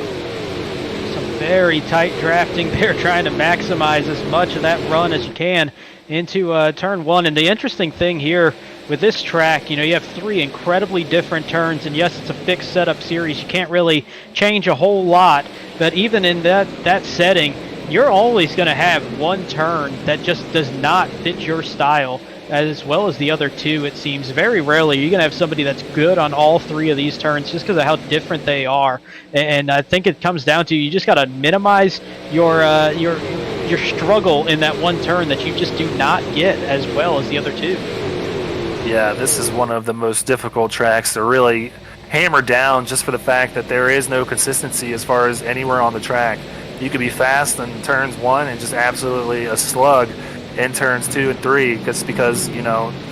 very tight drafting there, trying to maximize as much of that run as you can into turn one. And the interesting thing here with this track, you have 3 incredibly different turns, and yes, it's a fixed setup series. You can't really change a whole lot, but even in that setting, you're always going to have one turn that just does not fit your style, as well as the other 2. It seems very rarely you're going to have somebody that's good on all 3 of these turns, just because of how different they are. And I think it comes down to, you just got to minimize your struggle in that one turn that you just do not get as well as the other 2. Yeah, this is one of the most difficult tracks to really hammer down, just for the fact that there is no consistency as far as anywhere on the track. You could be fast in turns 1 and just absolutely a slug in turns 2 and 3, because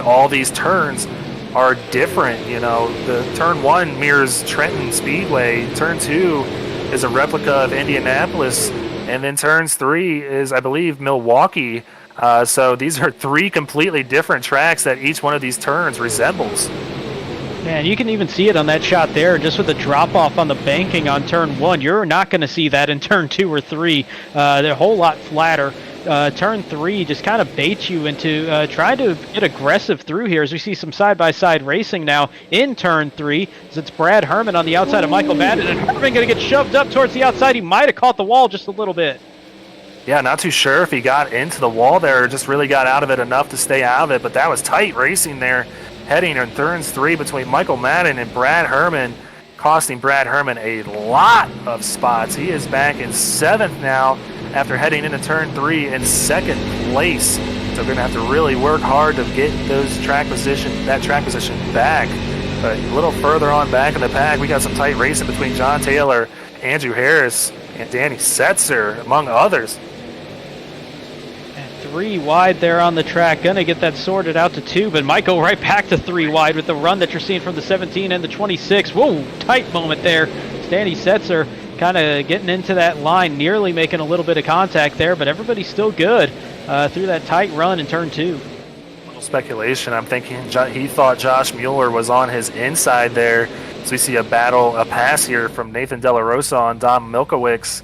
all these turns are different. The turn 1 mirrors Trenton Speedway, turn 2 is a replica of Indianapolis, and then turns 3 is, I believe, Milwaukee. So these are 3 completely different tracks that each one of these turns resembles. Man, you can even see it on that shot there, just with the drop-off on the banking on turn 1. You're not going to see that in turn 2 or 3. They're a whole lot flatter. Turn 3 just kind of baits you into trying to get aggressive through here, as we see some side-by-side racing now in turn 3. As it's Brad Herman on the outside of Michael Madden, and Herman going to get shoved up towards the outside. He might have caught the wall just a little bit. Yeah, not too sure if he got into the wall there or just really got out of it enough to stay out of it, but that was tight racing there, heading in turns 3 between Michael Madden and Brad Herman, costing Brad Herman a lot of spots. He is back in 7th now after heading into turn 3 in 2nd place. So we're going to have to really work hard to get that track position back. But a little further on back in the pack, we got some tight racing between John Taylor, Andrew Harris, and Danny Setzer, among others. 3 wide there on the track. Gonna get that sorted out to 2, but might go right back to 3 wide with the run that you're seeing from the 17 and the 26. Whoa, tight moment there. Danny Setzer kind of getting into that line, nearly making a little bit of contact there, but everybody's still good through that tight run in turn 2. Little speculation. I'm thinking he thought Josh Mueller was on his inside there. So we see a pass here from Nathan De La Rosa on Dom Milkowicz.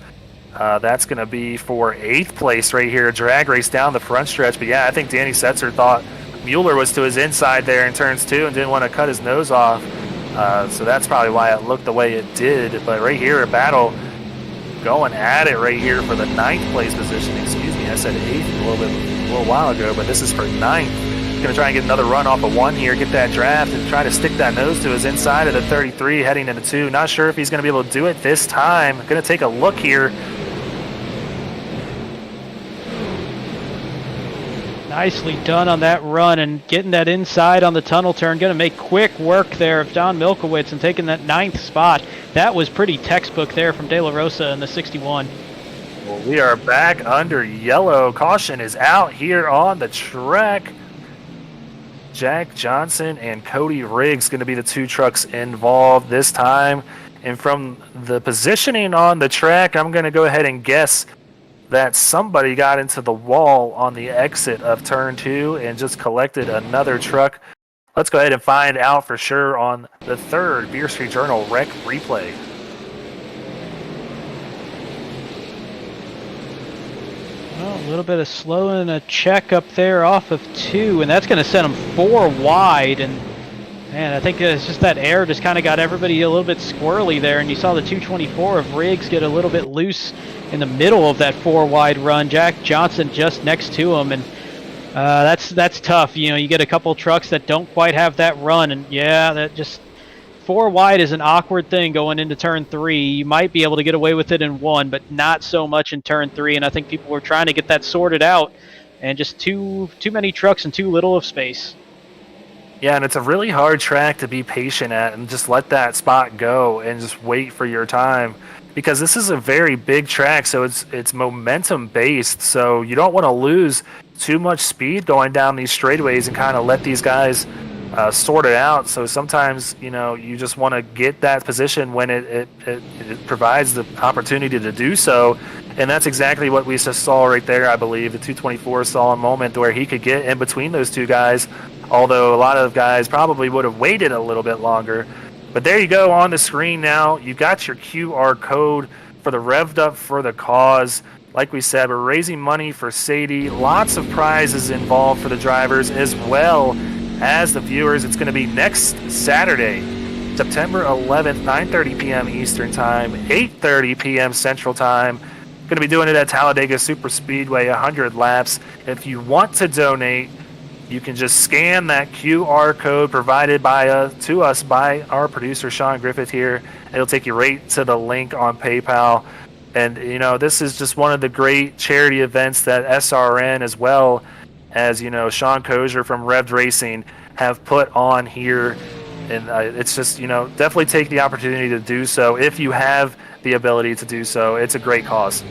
That's going to be for 8th place right here. Drag race down the front stretch. But yeah, I think Danny Setzer thought Mueller was to his inside there in turns 2 and didn't want to cut his nose off. So that's probably why it looked the way it did. But right here, a battle going at it right here for the 9th place position. Excuse me, I said 8th a little while ago, but this is for 9th. Going to try and get another run off of 1 here, get that draft, and try to stick that nose to his inside of the 33 heading into 2. Not sure if he's going to be able to do it this time. Going to take a look here. Nicely done on that run and getting that inside on the tunnel turn. Going to make quick work there of Don Milkowicz and taking that 9th spot. That was pretty textbook there from De La Rosa in the 61. Well, we are back under yellow. Caution is out here on the track. Jack Johnson and Cody Riggs going to be the 2 trucks involved this time. And from the positioning on the track, I'm going to go ahead and guess that somebody got into the wall on the exit of turn 2 and just collected another truck. Let's go ahead and find out for sure on the 3rd Beer Street Journal Rec Replay. Well, a little bit of slowing a check up there off of 2, and that's going to send them 4 wide. And man, I think it's just that air just kind of got everybody a little bit squirrely there, and you saw the 224 of Riggs get a little bit loose in the middle of that 4 wide run. Jack Johnson just next to him, and that's tough. You get a couple trucks that don't quite have that run, and yeah, that just 4 wide is an awkward thing going into turn 3. You might be able to get away with it in 1, but not so much in turn 3. And I think people were trying to get that sorted out, and just too many trucks and too little of space. Yeah, and it's a really hard track to be patient at and just let that spot go and just wait for your time, because this is a very big track, so it's momentum based. So you don't want to lose too much speed going down these straightaways and kind of let these guys sort it out. So sometimes you just want to get that position when it provides the opportunity to do so, and that's exactly what we just saw right there. I believe the 224 saw a moment where he could get in between those 2 guys, although a lot of guys probably would have waited a little bit longer. But there you go on the screen now. You got your QR code for the Revved Up for the Cause. Like we said, we're raising money for Sadie. Lots of prizes involved for the drivers as well as the viewers. It's going to be next Saturday, September 11th, 9:30 p.m. Eastern Time, 8:30 p.m. Central Time. Going to be doing it at Talladega Super Speedway, 100 laps. If you want to donate, you can just scan that QR code provided to us by our producer, Sean Griffith here. It'll take you right to the link on PayPal. And, this is just one of the great charity events that SRN, as well as, Sean Kozier from Revved Racing, have put on here. And it's just, definitely take the opportunity to do so if you have the ability to do so. It's a great cause.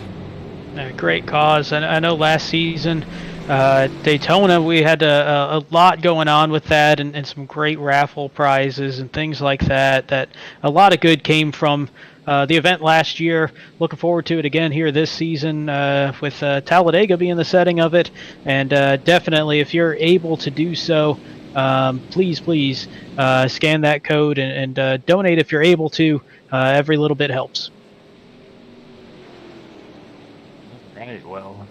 Great cause. And I know last season, Daytona, we had a lot going on with that, and some great raffle prizes and things like that a lot of good came from the event last year. Looking forward to it again here this season with Talladega being the setting of it. And definitely, if you're able to do so, please scan that code and donate if you're able to. Every little bit helps. Right, well,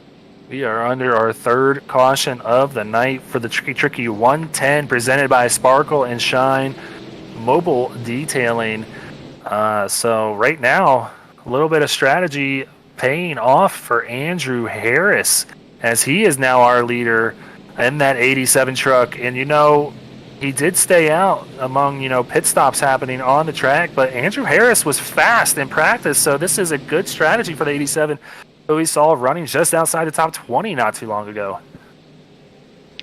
we are under our third caution of the night for the Trucky 110 presented by Sparkle and Shine Mobile Detailing. So right now, a little bit of strategy paying off for Andrew Harris, as he is now our leader in that 87 truck. And he did stay out among pit stops happening on the track, but Andrew Harris was fast in practice, so this is a good strategy for the 87 who we saw running just outside the top 20 not too long ago.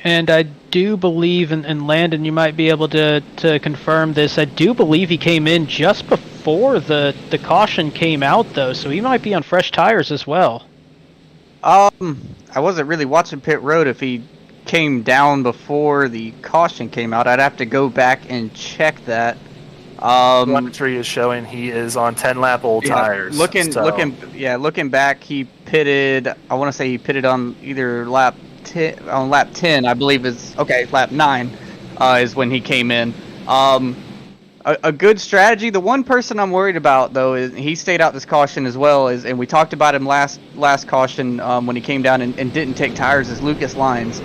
And I do believe, and Landon, you might be able to confirm this, I do believe he came in just before the caution came out, though, so he might be on fresh tires as well. I wasn't really watching pit road. If he came down before the caution came out, I'd have to go back and check that. Telemetry is showing he is on 10-lap old tires. Looking back, he pitted. I want to say he pitted on either lap 10. On lap 10, I believe lap 9 is when he came in. A good strategy. The one person I'm worried about, though, is he stayed out this caution as well, and we talked about him last caution when he came down and didn't take tires, is Lucas Lyons.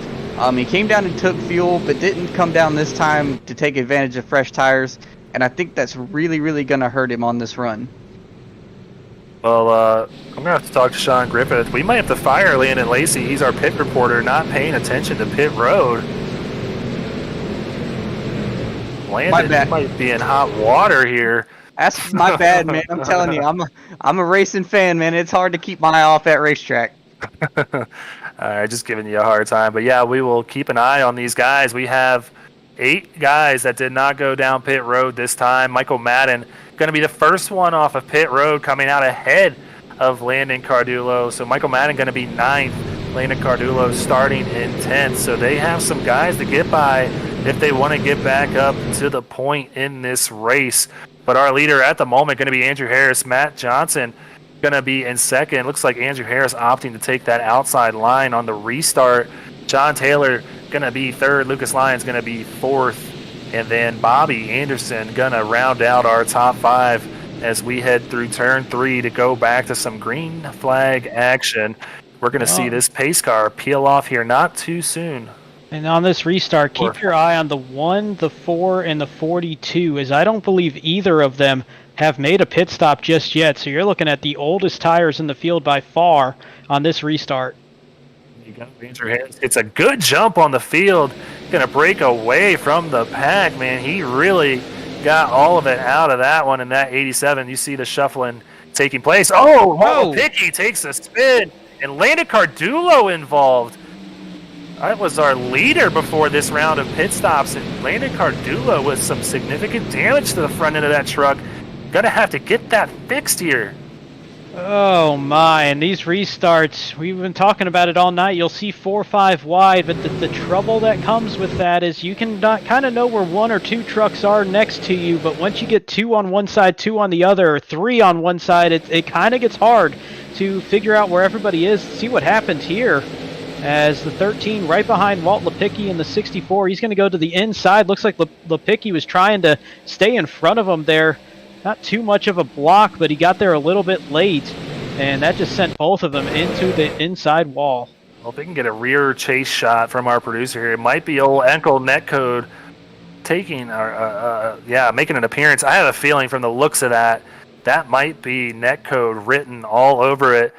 He came down and took fuel, but didn't come down this time to take advantage of fresh tires. And I think that's really, really going to hurt him on this run. Well, I'm going to have to talk to Sean Griffith. We might have to fire Landon Lacey. He's our pit reporter, not paying attention to pit road. Landon might be in hot water here. That's my bad, man. I'm telling you, I'm a racing fan, man. It's hard to keep my eye off that racetrack. All right, just giving you a hard time. But, yeah, we will keep an eye on these guys. We have 8 guys that did not go down pit road this time. Michael Madden going to be the first one off of pit road, coming out ahead of Landon Cardullo. So Michael Madden going to be 9th. Landon Cardullo starting in 10th. So they have some guys to get by if they want to get back up to the point in this race. But our leader at the moment going to be Andrew Harris. Matt Johnson going to be in second. Looks like Andrew Harris opting to take that outside line on the restart. John Taylor going to be third. Lucas Lyons going to be fourth. And then Bobby Anderson going to round out our top 5 as we head through turn 3 to go back to some green flag action. We're going to see this pace car peel off here not too soon. And on this restart, keep your eye on the 1, the 4, and the 42, as I don't believe either of them have made a pit stop just yet. So you're looking at the oldest tires in the field by far on this restart. Andrew Harris gets a good jump on the field. Going to break away from the pack, man. He really got all of it out of that one in that 87. You see the shuffling taking place. Oh, Picky takes a spin, and Landon Cardullo involved. That was our leader before this round of pit stops, and Landon Cardullo with some significant damage to the front end of that truck. Gonna have to get that fixed here. Oh my, and these restarts, we've been talking about it all night. You'll see 4 or 5 wide, but the trouble that comes with that is you can not kind of know where 1 or 2 trucks are next to you, but once you get 2 on one side, 2 on the other, or 3 on one side, it kind of gets hard to figure out where everybody is. See what happens here as the 13 right behind Walt Lepicki in the 64. He's going to go to the inside. Looks like Lepicki was trying to stay in front of him there not too much of a block, but he got there a little bit late, and that just sent both of them into the inside wall. Well, if they can get a rear chase shot from our producer here, it might be old Enkel Netcode taking, making an appearance. I have a feeling from the looks of that might be Netcode written all over it,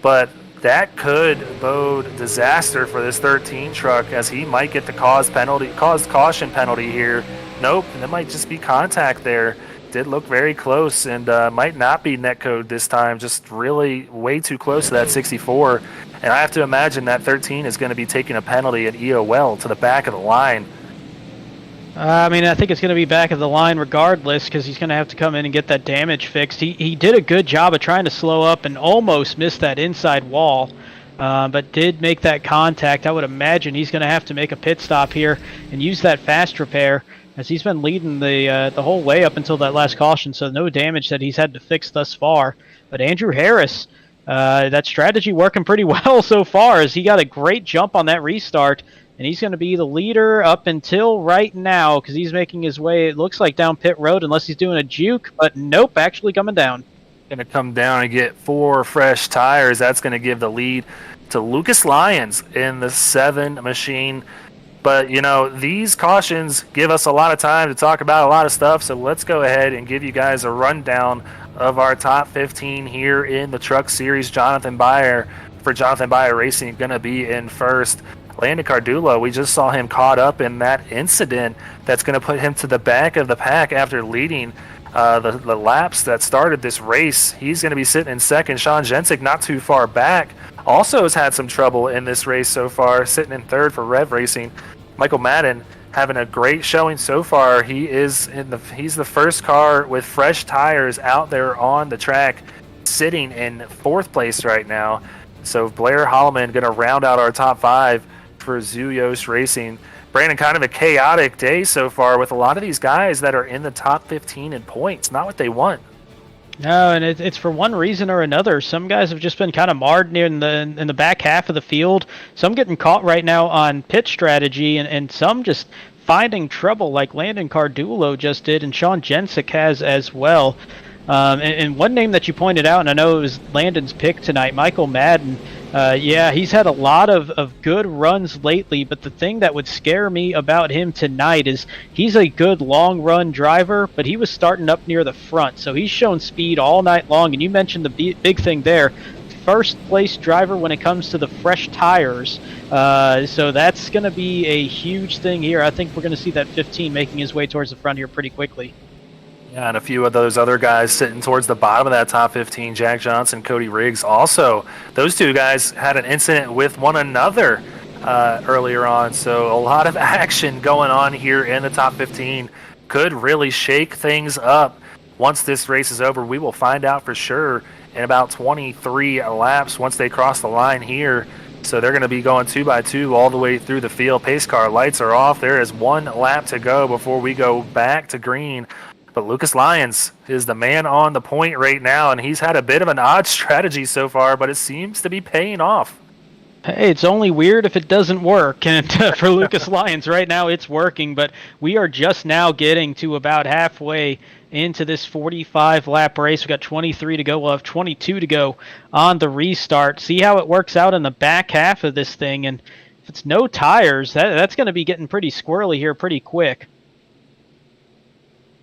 but that could bode disaster for this 13 truck, as he might get the cause caution penalty here. Nope, and it might just be contact there. Did look very close, and might not be Netcode this time, just really way too close to that 64. And I have to imagine that 13 is going to be taking a penalty at EOL to the back of the line. I mean, I think it's going to be back of the line regardless, because he's going to have to come in and get that damage fixed. He did a good job of trying to slow up and almost missed that inside wall, but did make that contact. I would imagine he's going to have to make a pit stop here and use that fast repair, as he's been leading the whole way up until that last caution, so no damage that he's had to fix thus far. But Andrew Harris, that strategy working pretty well so far, as he got a great jump on that restart. And he's going to be the leader up until right now, because he's making his way, it looks like, down pit road, unless he's doing a juke. But nope, actually coming down. Going to come down and get 4 fresh tires. That's going to give the lead to Lucas Lyons in the 7 machine. But, you know, these cautions give us a lot of time to talk about a lot of stuff. So let's go ahead and give you guys a rundown of our top 15 here in the Truck Series. Jonathan Byer, for Jonathan Byer Racing, going to be in first. Landon Cardulo, we just saw him caught up in that incident that's going to put him to the back of the pack after leading the laps that started this race. He's going to be sitting in second. Sean Jensick, not too far back, also has had some trouble in this race so far, sitting in third for Rev Racing. Michael Madden having a great showing so far. He's the first car with fresh tires out there on the track, sitting in fourth place right now. So Blair Holloman going to round out our top 5 for Zuyos Racing. Brandon, kind of a chaotic day so far with a lot of these guys that are in the top 15 in points. Not what they want. No, and it's for one reason or another. Some guys have just been kind of marred near in the back half of the field. Some getting caught right now on pit strategy, and some just finding trouble like Landon Cardulo just did, and Sean Jensick has as well. And one name that you pointed out, and I know it was Landon's pick tonight, Michael Madden. He's had a lot of good runs lately, but the thing that would scare me about him tonight is he's a good long run driver, but he was starting up near the front, so he's shown speed all night long. And you mentioned the big thing there, first place driver when it comes to the fresh tires, so that's going to be a huge thing here. I think we're going to see that 15 making his way towards the front here pretty quickly. Yeah, and a few of those other guys sitting towards the bottom of that top 15, Jack Johnson, Cody Riggs. Also, those two guys had an incident with one another earlier on, so a lot of action going on here in the top 15. Could really shake things up once this race is over. We will find out for sure in about 23 laps once they cross the line here. So they're going to be going 2 by 2 all the way through the field. Pace car lights are off. There is 1 lap to go before we go back to green. But Lucas Lyons is the man on the point right now, and he's had a bit of an odd strategy so far, but it seems to be paying off. Hey, it's only weird if it doesn't work, and for Lucas Lyons right now it's working, but we are just now getting to about halfway into this 45-lap race. We've got 23 to go. We'll have 22 to go on the restart. See how it works out in the back half of this thing, and if it's no tires, that's going to be getting pretty squirrely here pretty quick.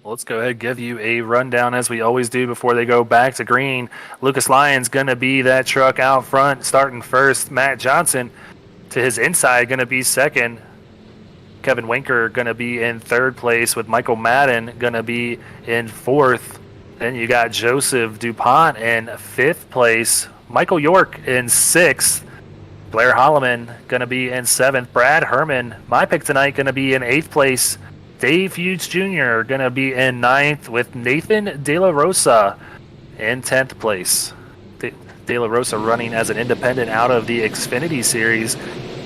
Let's go ahead and give you a rundown as we always do before they go back to green. Lucas Lyons going to be that truck out front starting first. Matt Johnson to his inside going to be second. Kevin Winker going to be in third place with Michael Madden going to be in fourth. Then you got Joseph DuPont in fifth place. Michael York in sixth. Blair Holloman going to be in seventh. Brad Herman, my pick tonight, going to be in eighth place. Dave Hughes Jr. going to be in ninth with Nathan De La Rosa in 10th place. De La Rosa running as an independent out of the Xfinity Series.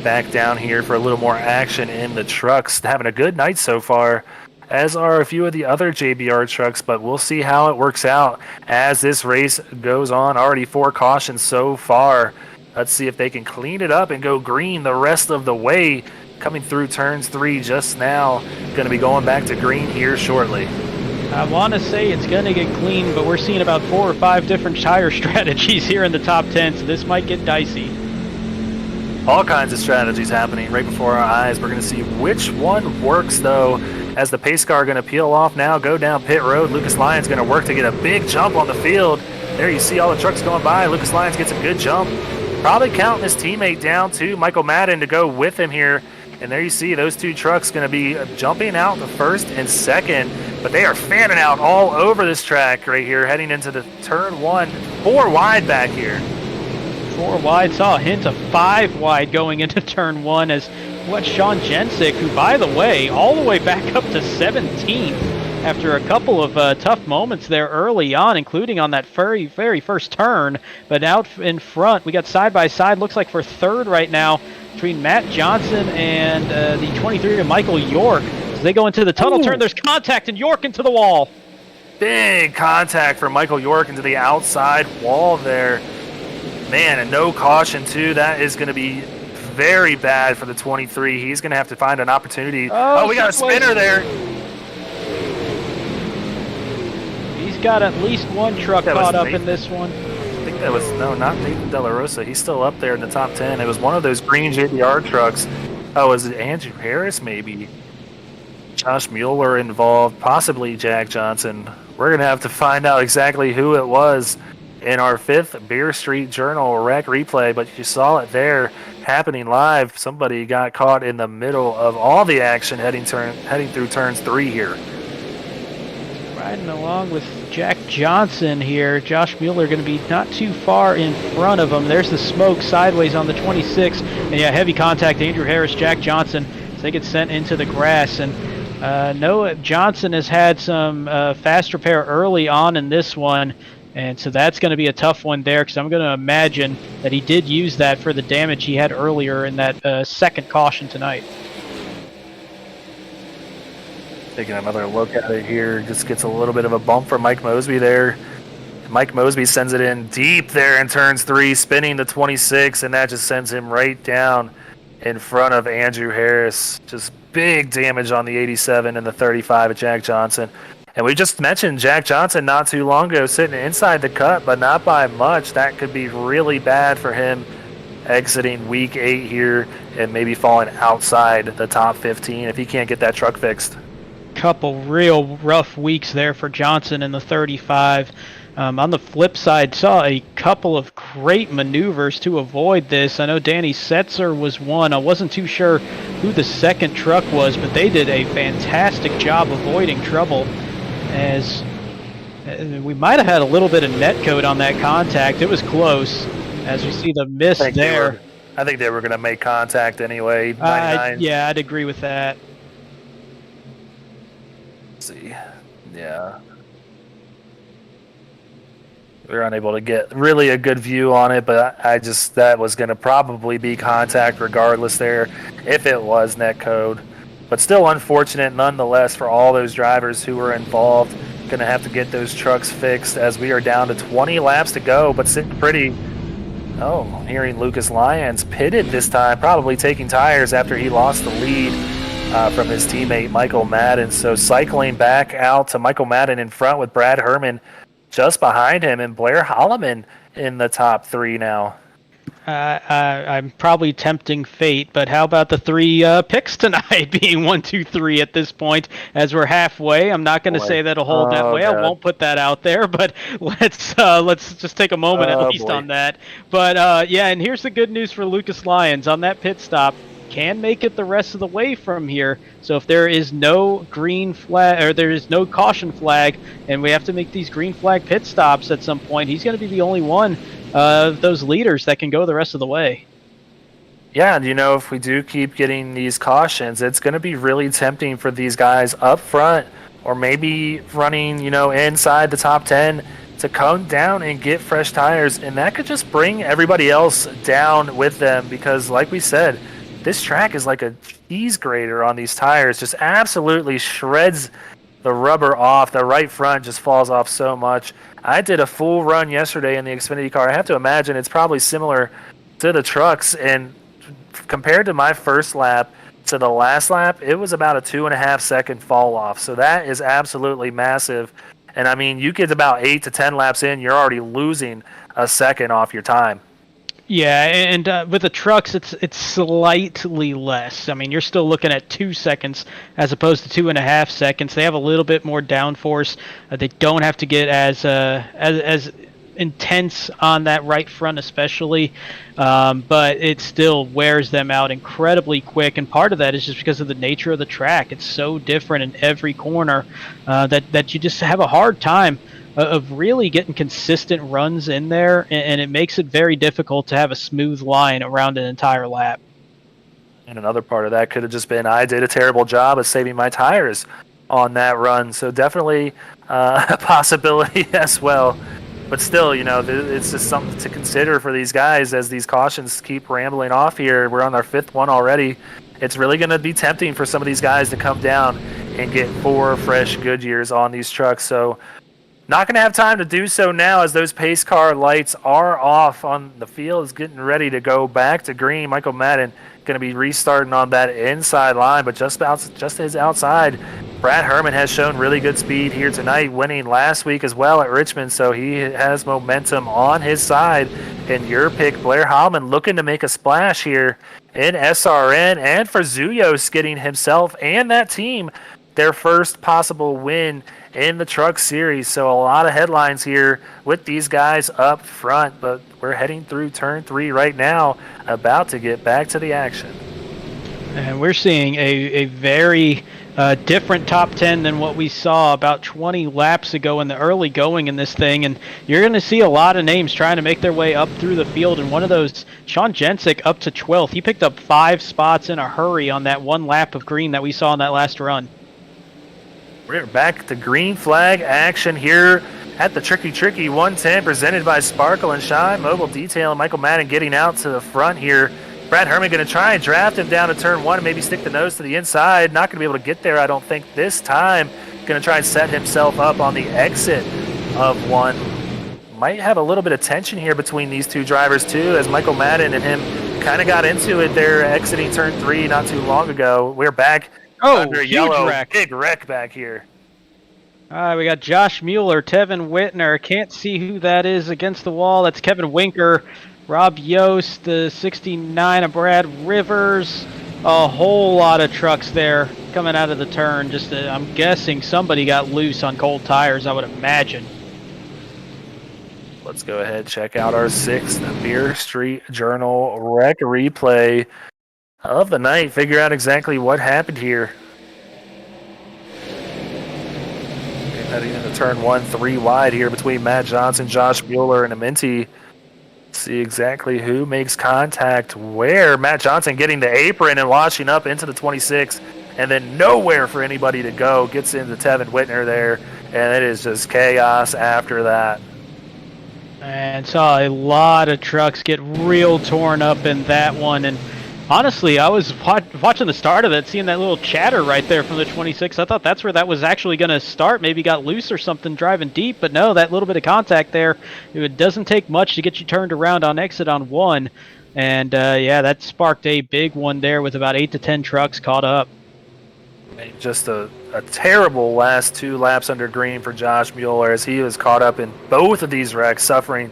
Back down here for a little more action in the trucks. Having a good night so far, as are a few of the other JBR trucks, but we'll see how it works out as this race goes on. Already 4 cautions so far. Let's see if they can clean it up and go green the rest of the way. Coming through turns 3 just now. Going to be going back to green here shortly. I want to say it's going to get clean, but we're seeing about 4 or 5 different tire strategies here in the top 10, so this might get dicey. All kinds of strategies happening right before our eyes. We're going to see which one works, though, as the pace car going to peel off now, go down pit road. Lucas Lyons going to work to get a big jump on the field. There you see all the trucks going by. Lucas Lyons gets a good jump. Probably counting his teammate down, too, Michael Madden, to go with him here. And there you see those 2 trucks going to be jumping out the first and second, but they are fanning out all over this track right here, heading into the turn 1. 4 wide back here. 4 wide, saw a hint of 5 wide going into turn 1 as Sean Jensick, who, by the way, all the way back up to 17th after a couple of tough moments there early on, including on that very, very first turn. But out in front, we got side-by-side, looks like for 3rd right now, between Matt Johnson and the 23 of Michael York. As they go into the tunnel turn, there's contact, and York into the wall. Big contact for Michael York into the outside wall there. Man, and no caution, too. That is going to be very bad for the 23. He's going to have to find an opportunity. Oh, we got a spinner there. He's got at least 1 truck caught up in this one. I think that was, no, not Nathan De La Rosa. He's still up there in the top 10. It was one of those green JDR trucks. Oh, was it Andrew Harris, maybe? Josh Mueller involved, possibly Jack Johnson. We're going to have to find out exactly who it was in our 5th Beer Street Journal wreck replay, but you saw it there happening live. Somebody got caught in the middle of all the action heading through turns 3 here. Riding along with Jack Johnson here. Josh Mueller going to be not too far in front of him. There's the smoke sideways on the 26. And yeah, heavy contact. Andrew Harris, Jack Johnson, as they get sent into the grass. And Noah Johnson has had some fast repair early on in this one. And so that's going to be a tough one there, because I'm going to imagine that he did use that for the damage he had earlier in that second caution tonight. Taking another look at it here, just gets a little bit of a bump for Mike Mosby there. Mike Mosby sends it in deep there in turns 3, spinning the 26, and that just sends him right down in front of Andrew Harris. Just big damage on the 87 and the 35 of Jack Johnson. And we just mentioned Jack Johnson not too long ago sitting inside the cut, but not by much. That could be really bad for him exiting week 8 here and maybe falling outside the top 15 if he can't get that truck fixed. Couple real rough weeks there for Johnson in the 35. On the flip side, saw a couple of great maneuvers to avoid this. I know Danny Setzer was one. I wasn't too sure who the second truck was, but they did a fantastic job avoiding trouble, as we might have had a little bit of net code on that contact. It was close, as we see the miss there. I think they were going to make contact anyway. 99. Yeah, I'd agree with that. See, yeah, we were unable to get really a good view on it, but that was going to probably be contact regardless there if it was net code. But still unfortunate nonetheless for all those drivers who were involved. Going to have to get those trucks fixed as we are down to 20 laps to go, but sitting pretty. Oh, hearing Lucas Lyons pitted this time, probably taking tires after he lost the lead from his teammate Michael Madden. So cycling back out to Michael Madden in front with Brad Herman just behind him, and Blair Holloman in the top 3 now. I'm probably tempting fate, but how about the 3 picks tonight being 1, 2, 3 at this point as we're halfway? I'm not going to say that'll hold that way. God. I won't put that out there, but let's just take a moment at least on that. But yeah, and here's the good news for Lucas Lyons on that pit stop. Can make it the rest of the way from here. So if there is no green flag, or there is no caution flag, and we have to make these green flag pit stops at some point, he's going to be the only one of those leaders that can go the rest of the way. Yeah, and if we do keep getting these cautions, it's going to be really tempting for these guys up front, or maybe running, inside the top 10, to come down and get fresh tires, and that could just bring everybody else down with them, because like we said, this track is like a cheese grater on these tires. Just absolutely shreds the rubber off. The right front just falls off so much. I did a full run yesterday in the Xfinity car. I have to imagine it's probably similar to the trucks. And compared to my first lap to the last lap, it was about a 2.5 second fall off. So that is absolutely massive. And I mean, you get about 8 to 10 laps in, you're already losing a second off your time. Yeah, and with the trucks, it's slightly less. I mean, you're still looking at 2 seconds as opposed to 2.5 seconds. They have a little bit more downforce. They don't have to get as intense on that right front, especially, but it still wears them out incredibly quick. And part of that is just because of the nature of the track. It's so different in every corner that you just have a hard time of really getting consistent runs in there, and it makes it very difficult to have a smooth line around an entire lap. And another part of that could have just been I did a terrible job of saving my tires on that run. So definitely a possibility as well. But still, you know, it's just something to consider for these guys as these cautions keep rambling off here. We're on our 5th one already. It's really going to be tempting for some of these guys to come down and get 4 fresh Goodyears on these trucks. So not going to have time to do so now as those pace car lights are off on the field. Is getting ready to go back to green. Michael Madden going to be restarting on that inside line, but just his outside. Brad Herman has shown really good speed here tonight, winning last week as well at Richmond, so he has momentum on his side. And your pick, Blair Hallman, looking to make a splash here in SRN, and for Zuyos getting himself and that team their first possible win in the Truck Series. So a lot of headlines here with these guys up front, but we're heading through turn 3 right now, about to get back to the action. And we're seeing a very different top 10 than what we saw about 20 laps ago in the early going in this thing. And you're going to see a lot of names trying to make their way up through the field. And one of those, Sean Jensick, up to 12th. He picked up 5 spots in a hurry on that one lap of green that we saw in that last run. We're back to green flag action here at the Trucky 110, presented by Sparkle and Shine Mobile Detail. And Michael Madden getting out to the front here. Brad Herman going to try and draft him down to turn 1 and maybe stick the nose to the inside. Not going to be able to get there, I don't think, this time. Going to try and set himself up on the exit of 1. Might have a little bit of tension here between these two drivers, too, as Michael Madden and him kind of got into it there exiting turn 3 not too long ago. We're back. Under huge yellow, wreck. Big wreck back here. We got Josh Mueller, Tevin Whitner. Can't see who that is against the wall. That's Kevin Winker, Rob Yost, the 69 of Brad Rivers. A whole lot of trucks there coming out of the turn. Just, I'm guessing somebody got loose on cold tires, I would imagine. Let's go ahead and check out our 6th Beer Street Journal wreck replay of the night. Figure out exactly what happened here. Heading into turn 1, 3 wide here between Matt Johnson, Josh Mueller, and Amenti. See exactly who makes contact where. Matt Johnson getting the apron and launching up into the 26, and then nowhere for anybody to go. Gets into Tevin Whitner there, and it is just chaos after that. And saw a lot of trucks get real torn up in that one. And honestly, I was watching the start of it, seeing that little chatter right there from the 26. I thought that's where that was actually going to start. Maybe got loose or something driving deep, but no, that little bit of contact there. It doesn't take much to get you turned around on exit on 1. And yeah, that sparked a big one there with about 8 to 10 trucks caught up. Just a terrible last 2 laps under green for Josh Mueller as he was caught up in both of these wrecks, suffering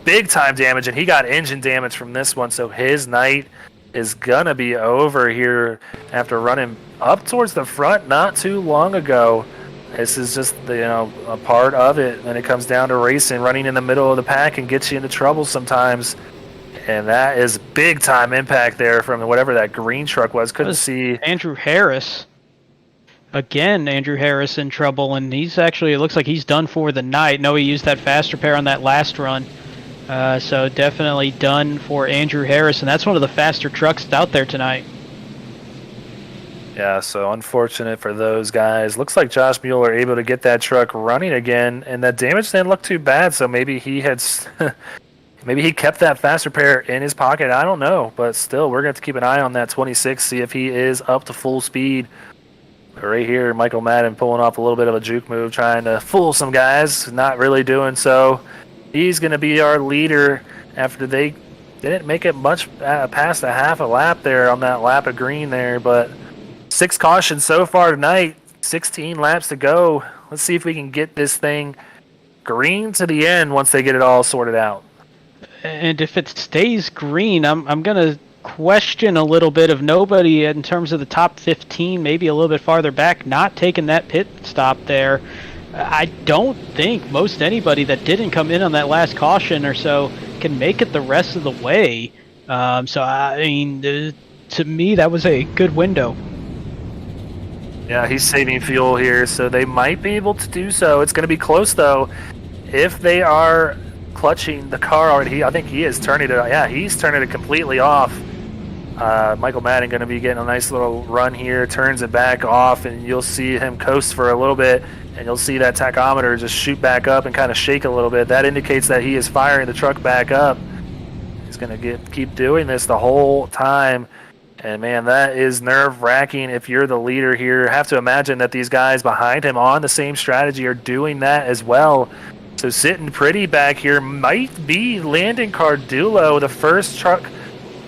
big time damage, and he got engine damage from this one, so his night is gonna be over here after running up towards the front not too long ago. This is just a part of it when it comes down to racing. Running in the middle of the pack and gets you into trouble sometimes, and that is big time impact there from whatever that green truck was. Couldn't see Andrew Harris. Again, Andrew Harris in trouble, and he's actually, it looks like he's done for the night. No, he used that fast repair on that last run. So definitely done for Andrew Harris, and that's one of the faster trucks out there tonight. Yeah, so unfortunate for those guys. Looks like Josh Mueller able to get that truck running again, and that damage didn't look too bad, so maybe he had maybe he kept that fast repair in his pocket. I don't know, but still, we're going to have to keep an eye on that 26, see if he is up to full speed. Right here, Michael Madden pulling off a little bit of a juke move, trying to fool some guys, not really doing so. He's going to be our leader after they Didn't make it much past a half a lap there on that lap of green there, but 6 cautions so far tonight, 16 laps to go. Let's see if we can get this thing green to the end once they get it all sorted out. And if it stays green, I'm gonna question a little bit of nobody in terms of the top 15, maybe a little bit farther back, not taking that pit stop there. I don't think most anybody that didn't come in on that last caution or so can make it the rest of the way. So I mean, to me, that was a good window. Yeah, he's saving fuel here, so they might be able to do so. It's going to be close, though. If they are clutching the car already, I think he is turning it. Yeah, he's turning it completely off. Michael Madden going to be getting a nice little run here, turns it back off, and you'll see him coast for a little bit, and you'll see that tachometer just shoot back up and kind of shake a little bit. That indicates that he is firing the truck back up. He's going to keep doing this the whole time. And, man, that is nerve-wracking if you're the leader here. Have to imagine that these guys behind him on the same strategy are doing that as well. So sitting pretty back here might be Landon Cardulo, the first truck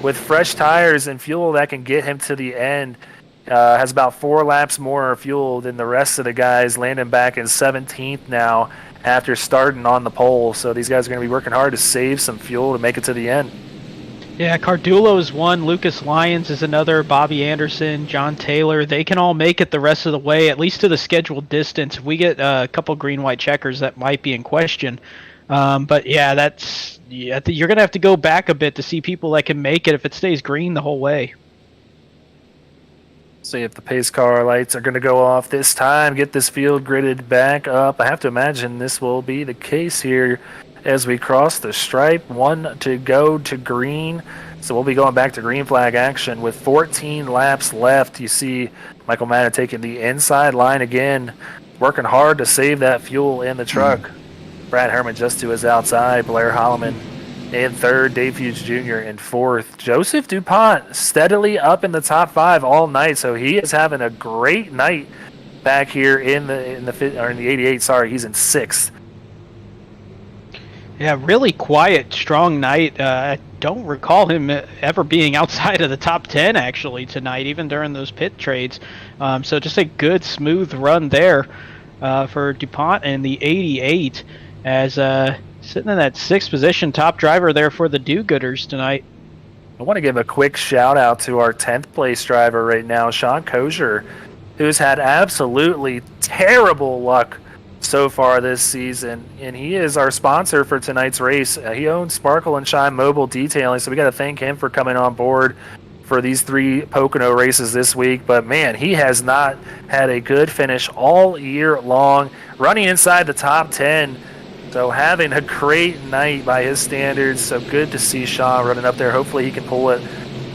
with fresh tires and fuel that can get him to the end. Has about 4 laps more fuel than the rest of the guys. Landon back in 17th now after starting on the pole. So these guys are going to be working hard to save some fuel to make it to the end. Yeah, Cardulo's one, Lucas Lyons is another, Bobby Anderson, John Taylor. They can all make it the rest of the way, at least to the scheduled distance. If we get a couple green-white checkers, that might be in question. But yeah, you're going to have to go back a bit to see people that can make it if it stays green the whole way. See if the pace car lights are going to go off this time, get this field gridded back up. I have to imagine this will be the case here as we cross the stripe. 1 to go to green. So we'll be going back to green flag action with 14 laps left. You see Michael Madden taking the inside line again, working hard to save that fuel in the truck. Brad Herman just to his outside. Blair Holloman in third. Dave Hughes Jr. in fourth. Joseph DuPont steadily up in the top 5 all night. So he is having a great night back here in the 88. Sorry, he's in 6th. Yeah, really quiet, strong night. I don't recall him ever being outside of the top 10, actually, tonight, even during those pit trades. So just a good, smooth run there for DuPont and the 88 as sitting in that 6th position, top driver there for the do-gooders tonight. I want to give a quick shout-out to our 10th place driver right now, Sean Kozier, who's had absolutely terrible luck so far this season, and he is our sponsor for tonight's race. He owns Sparkle and Shine Mobile Detailing, so we got to thank him for coming on board for these 3 Pocono races this week. But man, he has not had a good finish all year long, running inside the top 10. So having a great night by his standards. So good to see Sean running up there. Hopefully he can pull it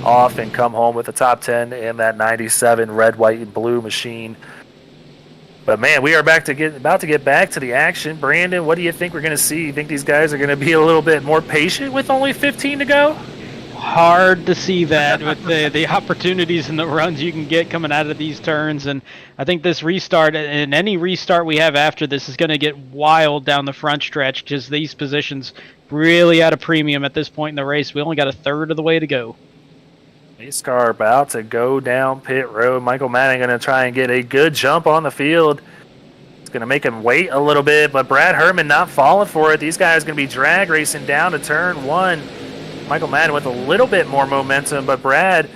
off and come home with a top 10 in that 97 red, white, and blue machine. But, man, we are about to get back to the action. Brandon, what do you think we're going to see? You think these guys are going to be a little bit more patient with only 15 to go? Hard to see that with the opportunities and the runs you can get coming out of these turns. And I think this restart and any restart we have after this is going to get wild down the front stretch because these positions really at a premium at this point in the race. We only got a third of the way to go. Pace car about to go down pit road. Michael Madden going to try and get a good jump on the field. It's going to make him wait a little bit, but Brad Herman not falling for it. These guys going to be drag racing down to turn 1. Michael Madden with a little bit more momentum, but Brad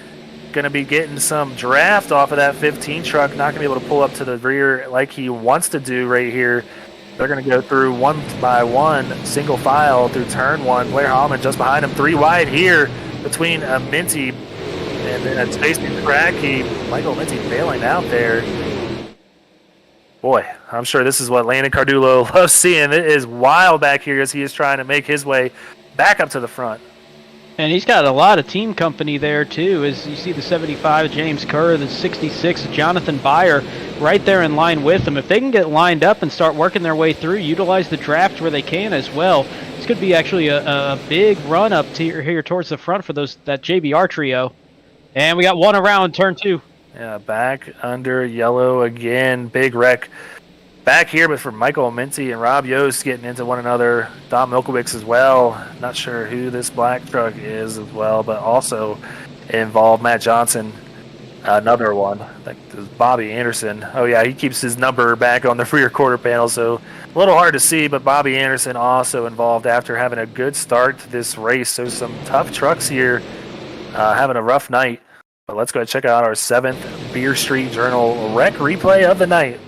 going to be getting some draft off of that 15 truck. Not going to be able to pull up to the rear like he wants to do right here. They're going to go through 1 by 1, single file through turn 1. Blair Holloman just behind him, 3 wide here between Minty and then it's facing Trucky. Michael Minty bailing out there. Boy, I'm sure this is what Landon Cardulo loves seeing. It is wild back here as he is trying to make his way back up to the front. And he's got a lot of team company there, too, as you see the 75, James Kerr, the 66, Jonathan Byer, right there in line with him. If they can get lined up and start working their way through, utilize the draft where they can as well, this could be actually a big run-up here towards the front for that JBR trio. And we got one around turn 2. Yeah, back under yellow again. Big wreck back here, but for Michael Minty and Rob Yost getting into one another. Dom Milkowicz as well. Not sure who this black truck is as well, but also involved Matt Johnson. Another one, I think it was Bobby Anderson. Oh yeah, he keeps his number back on the rear quarter panel, so a little hard to see, but Bobby Anderson also involved after having a good start to this race. So some tough trucks here, having a rough night. But let's go check out our 7th Beer Street Journal wreck replay of the night.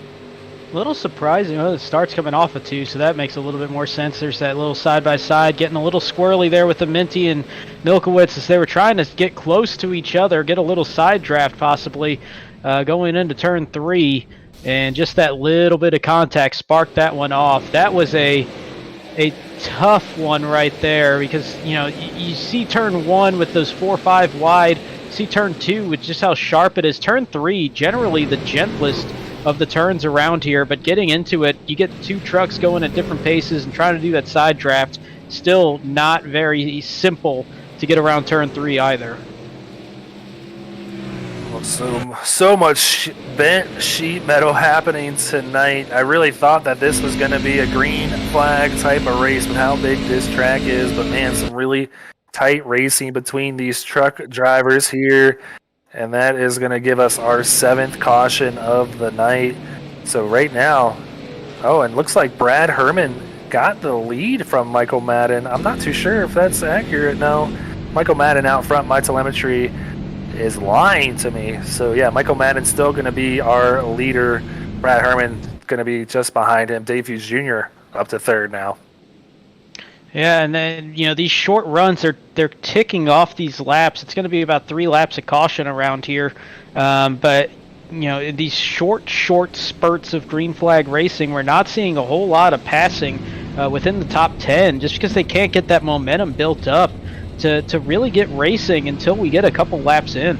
A little surprising. Well, the start's coming off of 2, so that makes a little bit more sense. There's that little side-by-side, getting a little squirrely there with the Minty and Milkowicz as they were trying to get close to each other, get a little side draft possibly going into turn 3, and just that little bit of contact sparked that one off. That was a tough one right there because, you see turn 1 with those 4-5 wide, see turn 2 with just how sharp it is. Turn 3, generally the gentlest of the turns around here, but getting into it, you get 2 trucks going at different paces and trying to do that side draft, still not very simple to get around turn 3 either. Well, so much bent sheet metal happening tonight. I really thought that this was going to be a green flag type of race with how big this track is, but man, some really tight racing between these truck drivers here. And that is going to give us our 7th caution of the night. So right now, and looks like Brad Herman got the lead from Michael Madden. I'm not too sure if that's accurate. No, Michael Madden out front. My telemetry is lying to me. So yeah, Michael Madden's still going to be our leader. Brad Herman going to be just behind him. Dave Hughes Jr. up to 3rd now. Yeah, and then, these short runs, they're ticking off these laps. It's going to be about 3 laps of caution around here. But, these short spurts of green flag racing, we're not seeing a whole lot of passing within the top 10 just because they can't get that momentum built up to really get racing until we get a couple laps in.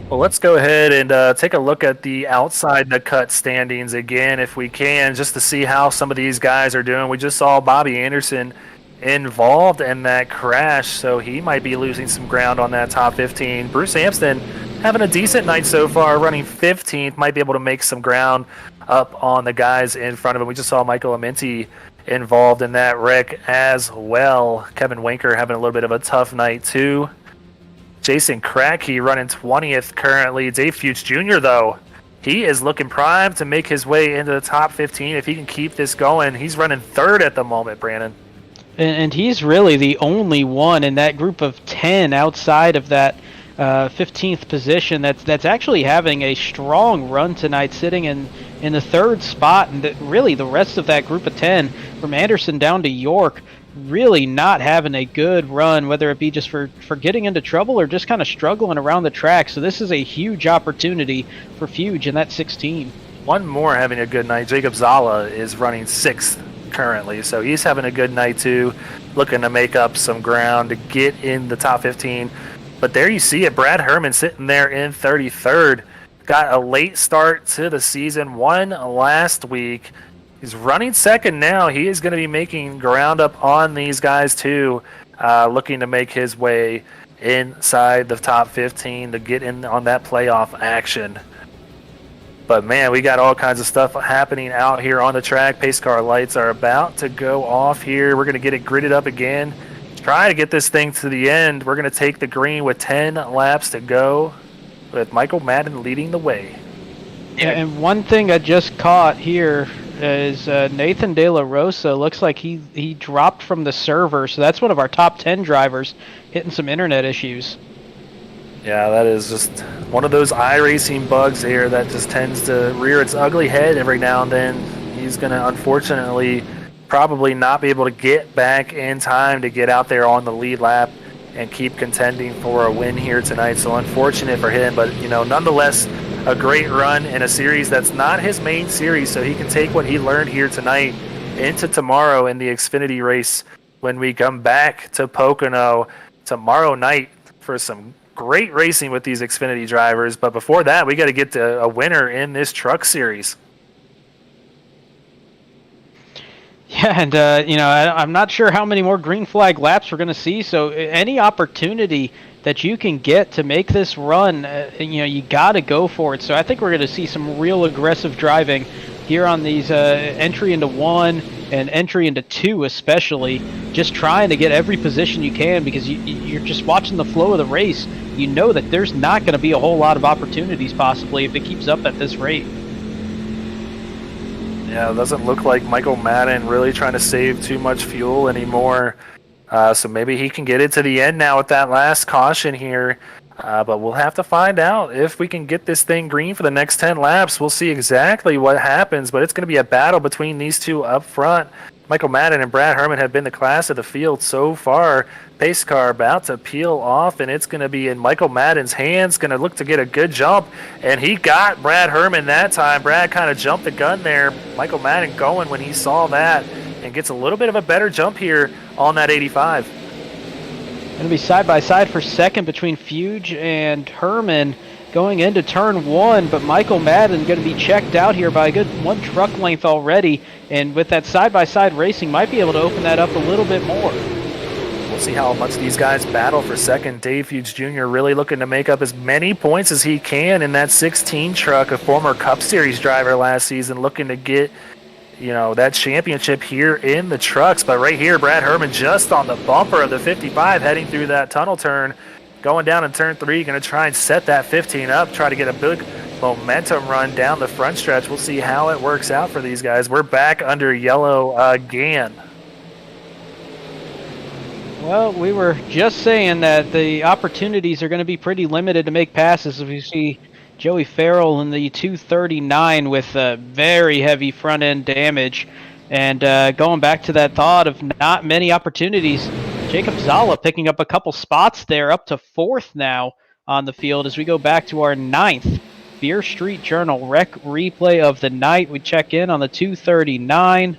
Well, let's go ahead and take a look at the outside the cut standings again, if we can, just to see how some of these guys are doing. We just saw Bobby Anderson involved in that crash, so he might be losing some ground on that top 15. Bruce Amston having a decent night so far, running 15th, might be able to make some ground up on the guys in front of him. We just saw Michael Amenti involved in that wreck as well. Kevin Winker having a little bit of a tough night too. Jason Kracky running 20th currently. Dave Fuchs Jr., though, he is looking primed to make his way into the top 15 if he can keep this going. He's running 3rd at the moment, Brandon. And he's really the only one in that group of 10 outside of that 15th position that's actually having a strong run tonight, sitting in the 3rd spot. And really the rest of that group of 10, from Anderson down to York, really not having a good run, whether it be just for getting into trouble or just kind of struggling around the track. So this is a huge opportunity for Fuge in that 16. One more having a good night. Jacob Zala is running 6th currently, so he's having a good night too, looking to make up some ground to get in the top 15. But there you see it, Brad Herman sitting there in 33rd. Got a late start to the season, won last week. He's running 2nd now. He is going to be making ground up on these guys too, looking to make his way inside the top 15 to get in on that playoff action. But man, we got all kinds of stuff happening out here on the track. Pace car lights are about to go off here. We're going to get it gridded up again. Try to get this thing to the end. We're going to take the green with 10 laps to go, with Michael Madden leading the way. Yeah, and one thing I just caught here is Nathan De La Rosa. Looks like he dropped from the server, so that's one of our top 10 drivers hitting some internet issues. Yeah, that is just one of those iRacing bugs here that just tends to rear its ugly head every now and then. He's going to unfortunately probably not be able to get back in time to get out there on the lead lap and keep contending for a win here tonight. So unfortunate for him, but nonetheless, a great run in a series that's not his main series, so he can take what he learned here tonight into tomorrow in the Xfinity race when we come back to Pocono tomorrow night for some great racing with these Xfinity drivers. But before that, we got to get to a winner in this truck series. Yeah, and I'm not sure how many more green flag laps we're going to see. So any opportunity that you can get to make this run, you got to go for it. So I think we're going to see some real aggressive driving here on these entry into 1 and entry into 2 especially, just trying to get every position you can, because you're just watching the flow of the race. You know that there's not going to be a whole lot of opportunities possibly if it keeps up at this rate. Yeah, it doesn't look like Michael Madden really trying to save too much fuel anymore. So maybe he can get it to the end now with that last caution here. But we'll have to find out if we can get this thing green for the next 10 laps. We'll see exactly what happens, but it's going to be a battle between these two up front. Michael Madden and Brad Herman have been the class of the field so far. Pace car about to peel off, and it's going to be in Michael Madden's hands. Going to look to get a good jump, and he got Brad Herman that time. Brad kind of jumped the gun there. Michael Madden going when he saw that, and gets a little bit of a better jump here on that 85. Going to be side by side for second between Fuge and Herman going into turn 1, but Michael Madden going to be checked out here by a good 1 truck length already, and with that side by side racing might be able to open that up a little bit more. We'll see how much these guys battle for second. Dave Fuge Jr. really looking to make up as many points as he can in that 16 truck, a former Cup Series driver last season, looking to get that championship here in the trucks. But right here, Brad Herman just on the bumper of the 55 heading through that tunnel turn, going down in turn 3, going to try and set that 15 up, try to get a big momentum run down the front stretch. We'll see how it works out for these guys. We're back under yellow again. Well, we were just saying that the opportunities are going to be pretty limited to make passes. If you see Joey Farrell in the 239 with very heavy front end damage, and going back to that thought of not many opportunities, Jacob Zala picking up a couple spots there, up to 4th now on the field as we go back to our 9th Beer Street Journal rec replay of the night. We check in on the 239.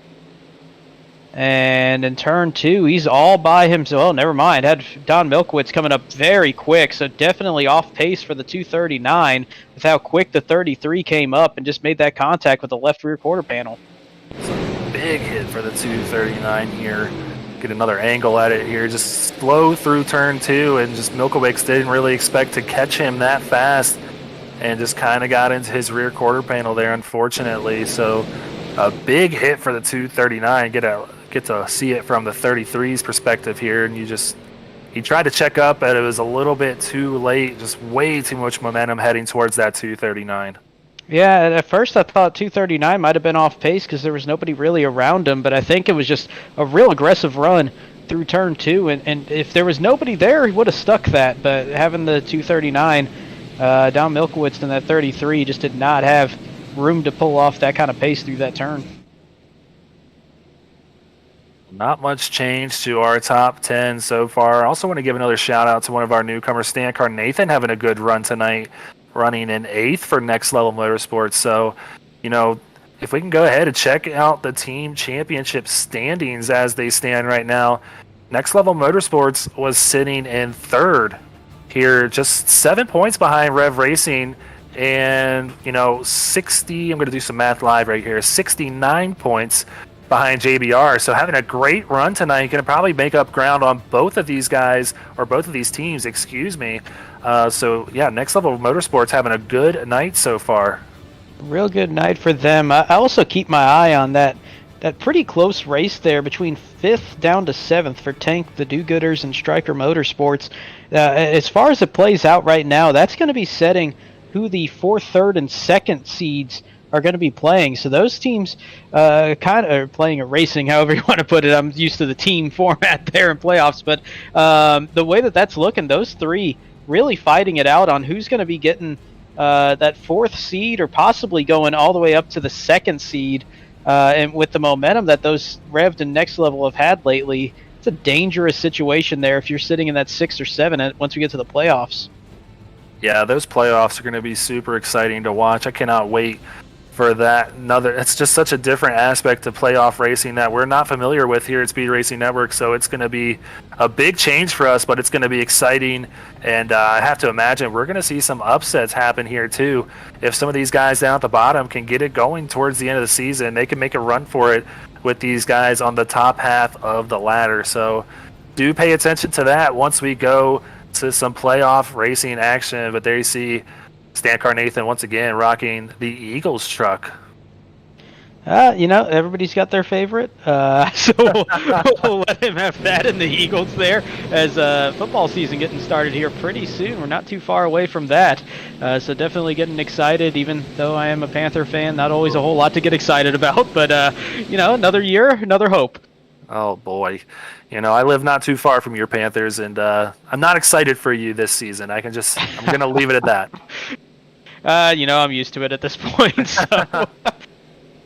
And in turn 2, he's all by himself. Oh, never mind. Had Don Milkowitz coming up very quick, so definitely off pace for the 239 with how quick the 33 came up and just made that contact with the left rear quarter panel. It's a big hit for the 239 here. Get another angle at it here. Just slow through turn 2, and just Milkowitz didn't really expect to catch him that fast and just kind of got into his rear quarter panel there, unfortunately. So a big hit for the 239. Get to see it from the 33's perspective here, and he tried to check up, but it was a little bit too late. Just way too much momentum heading towards that 239. Yeah, at first I thought 239 might have been off pace because there was nobody really around him, but I think it was just a real aggressive run through turn 2, and if there was nobody there, he would have stuck that, but having the 239, Don Milkowitz in that 33 just did not have room to pull off that kind of pace through that turn. Not much change to our top 10 so far. I also want to give another shout out to one of our newcomers, Stan Car Nathan, having a good run tonight, running in 8th for Next Level Motorsports. So, if we can go ahead and check out the team championship standings as they stand right now, Next Level Motorsports was sitting in 3rd here, just 7 points behind Rev Racing, and 60, I'm going to do some math live right here, 69 points behind JBR. So having a great run tonight, going to probably make up ground on both of these guys, or both of these teams, excuse me. So yeah, Next Level Motorsports having a good night so far. Real good night for them. I also keep my eye on that pretty close race there between 5th down to 7th for Tank, the Do-Gooders, and Stryker Motorsports. As far as it plays out right now, that's going to be setting who the 4th, 3rd, and 2nd seeds are going to be playing. So those teams kind of are playing or racing, however you want to put it. I'm used to the team format there in playoffs, but the way that's looking, those 3 really fighting it out on who's going to be getting that 4th seed, or possibly going all the way up to the 2nd seed. And with the momentum that those Rev'd and Next Level have had lately, it's a dangerous situation there if you're sitting in that 6 or 7 once we get to the playoffs. Yeah, those playoffs are going to be super exciting to watch. I cannot wait for that. It's just such a different aspect of playoff racing that we're not familiar with here at Speed Racing Network, so it's going to be a big change for us, but it's going to be exciting, and I have to imagine we're going to see some upsets happen here too. If some of these guys down at the bottom can get it going towards the end of the season, they can make a run for it. with these guys on the top half of the ladder. So do pay attention to that once we go to some playoff racing action. But there you see Stan Carnathan once again rocking the Eagles truck. Everybody's got their favorite, so we'll let him have that in the Eagles there as football season getting started here pretty soon. We're not too far away from that, so definitely getting excited, even though I am a Panther fan. Not always a whole lot to get excited about, but, another year, another hope. Oh, boy. I live not too far from your Panthers, and I'm not excited for you this season. I'm going to leave it at that. I'm used to it at this point, so...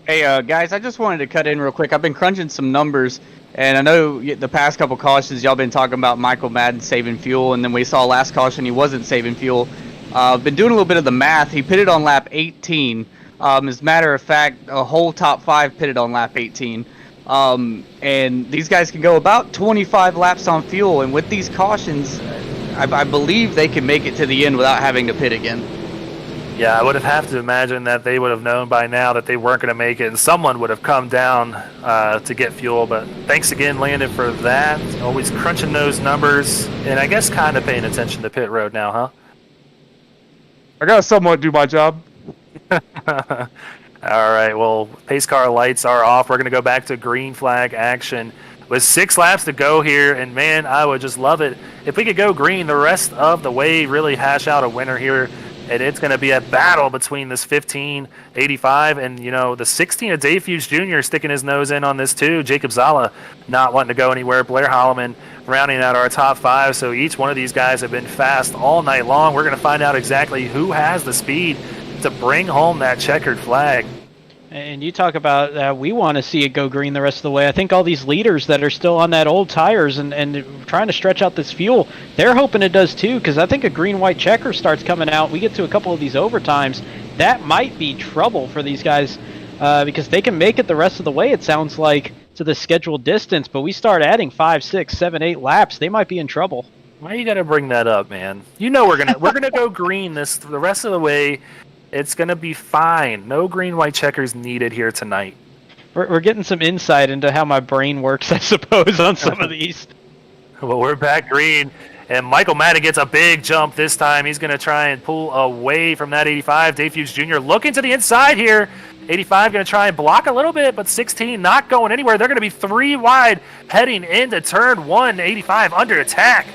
Hey, guys, I just wanted to cut in real quick. I've been crunching some numbers, and I know the past couple cautions, y'all been talking about Michael Madden saving fuel, and then we saw last caution he wasn't saving fuel. Been doing a little bit of the math. He pitted on lap 18. As a matter of fact, a whole top 5 pitted on lap 18. And these guys can go about 25 laps on fuel, and with these cautions, I believe they can make it to the end without having to pit again. Yeah, I would have to imagine that they would have known by now that they weren't going to make it, and someone would have come down to get fuel. But thanks again, Landon, for that. Always crunching those numbers, and I guess kind of paying attention to pit road now, huh? I gotta somewhat do my job. All right, well, pace car lights are off. We're going to go back to green flag action with 6 laps to go here, and man, I would just love it if we could go green the rest of the way, really hash out a winner here. And it's going to be a battle between this 1585 and, the 16 of Dave Hughes Jr. sticking his nose in on this too. Jacob Zala not wanting to go anywhere. Blair Holloman rounding out our top 5. So each one of these guys have been fast all night long. We're going to find out exactly who has the speed to bring home that checkered flag. And you talk about we want to see it go green the rest of the way. I think all these leaders that are still on that old tires and trying to stretch out this fuel, they're hoping it does too, because I think a green-white checker starts coming out. We get to a couple of these overtimes. That might be trouble for these guys because they can make it the rest of the way, it sounds like, to the scheduled distance. But we start adding 5, 6, 7, 8 laps, they might be in trouble. Why you got to bring that up, man? We're gonna go green the rest of the way. It's going to be fine. No green-white checkers needed here tonight. We're getting some insight into how my brain works, I suppose, on some of these. Well, we're back green, and Michael Madden gets a big jump this time. He's going to try and pull away from that 85. Dave Hughes Jr. looking to the inside here. 85 going to try and block a little bit, but 16 not going anywhere. They're going to be 3 wide heading into turn 1. 85 under attack.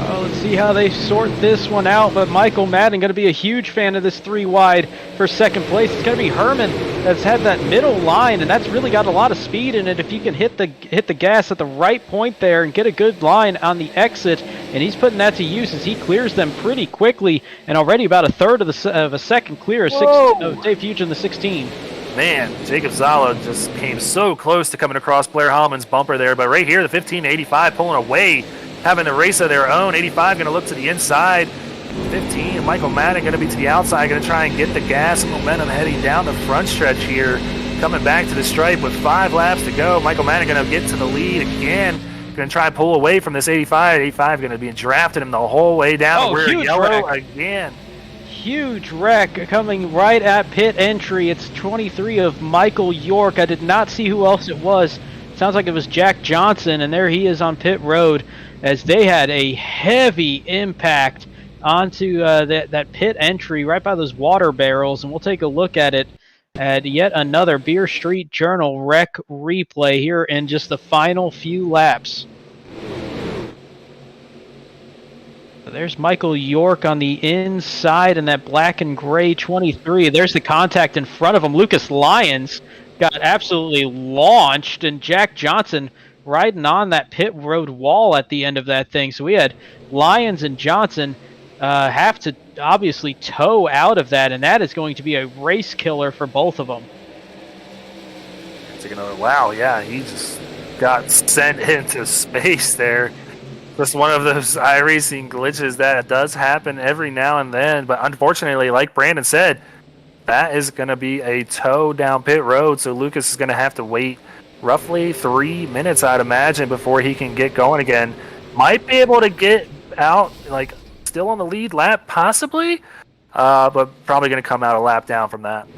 Let's see how they sort this one out, but Michael Madden going to be a huge fan of this 3 wide for second place. It's going to be Herman that's had that middle line, and that's really got a lot of speed in it. If you can hit the gas at the right point there and get a good line on the exit, and he's putting that to use as he clears them pretty quickly, and already about a third of a second clear of Dave Hughes in the 16. Man, Jacob Zala just came so close to coming across Blair Holloman's bumper there, but right here, the 15-85 pulling away, having the race of their own. 85 going to look to the inside. 15, Michael Madden going to be to the outside, going to try and get the gas momentum heading down the front stretch here. Coming back to the stripe with 5 laps to go. Michael Madden going to get to the lead again. Going to try and pull away from this 85. 85 going to be drafting him the whole way down. We're yellow again. Huge wreck coming right at pit entry. It's 23 of Michael York. I did not see who else it was. Sounds like it was Jack Johnson, and there he is on pit road as they had a heavy impact onto that pit entry right by those water barrels. And we'll take a look at it at yet another Beer Street Journal wreck replay here in just the final few laps. There's Michael York on the inside in that black and gray 23. There's the contact in front of him. Lucas Lyons got absolutely launched, and Jack Johnson riding on that pit road wall at the end of that thing. So we had Lyons and Johnson have to obviously tow out of that, and that is going to be a race killer for both of them. Take another wow, yeah, he just got sent into space there. Just one of those iRacing glitches that does happen every now and then, but unfortunately, like Brandon said, that is going to be a tow down pit road, so Lucas is going to have to wait roughly 3 minutes, I'd imagine, before he can get going again. Might be able to get out, like, still on the lead lap, possibly, but probably going to come out a lap down from that.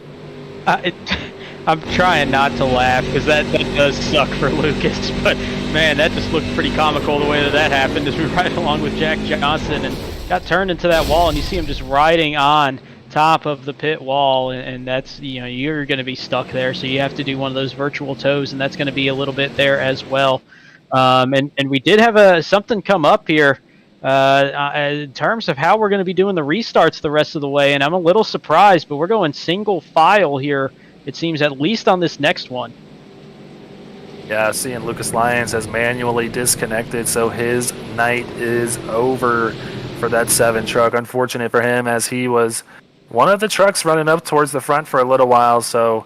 I'm trying not to laugh because that does suck for Lucas. But man, that just looked pretty comical the way that happened as we ride along with Jack Johnson and got turned into that wall, and you see him just riding on top of the pit wall, and that's, you're going to be stuck there, so you have to do one of those virtual tows, and that's going to be a little bit there as well. And we did have something come up here in terms of how we're going to be doing the restarts the rest of the way, and I'm a little surprised, but we're going single file here, it seems, at least on this next one. Yeah, seeing Lucas Lyons has manually disconnected, so his night is over for that 7 truck. Unfortunate for him, as he was one of the trucks running up towards the front for a little while, so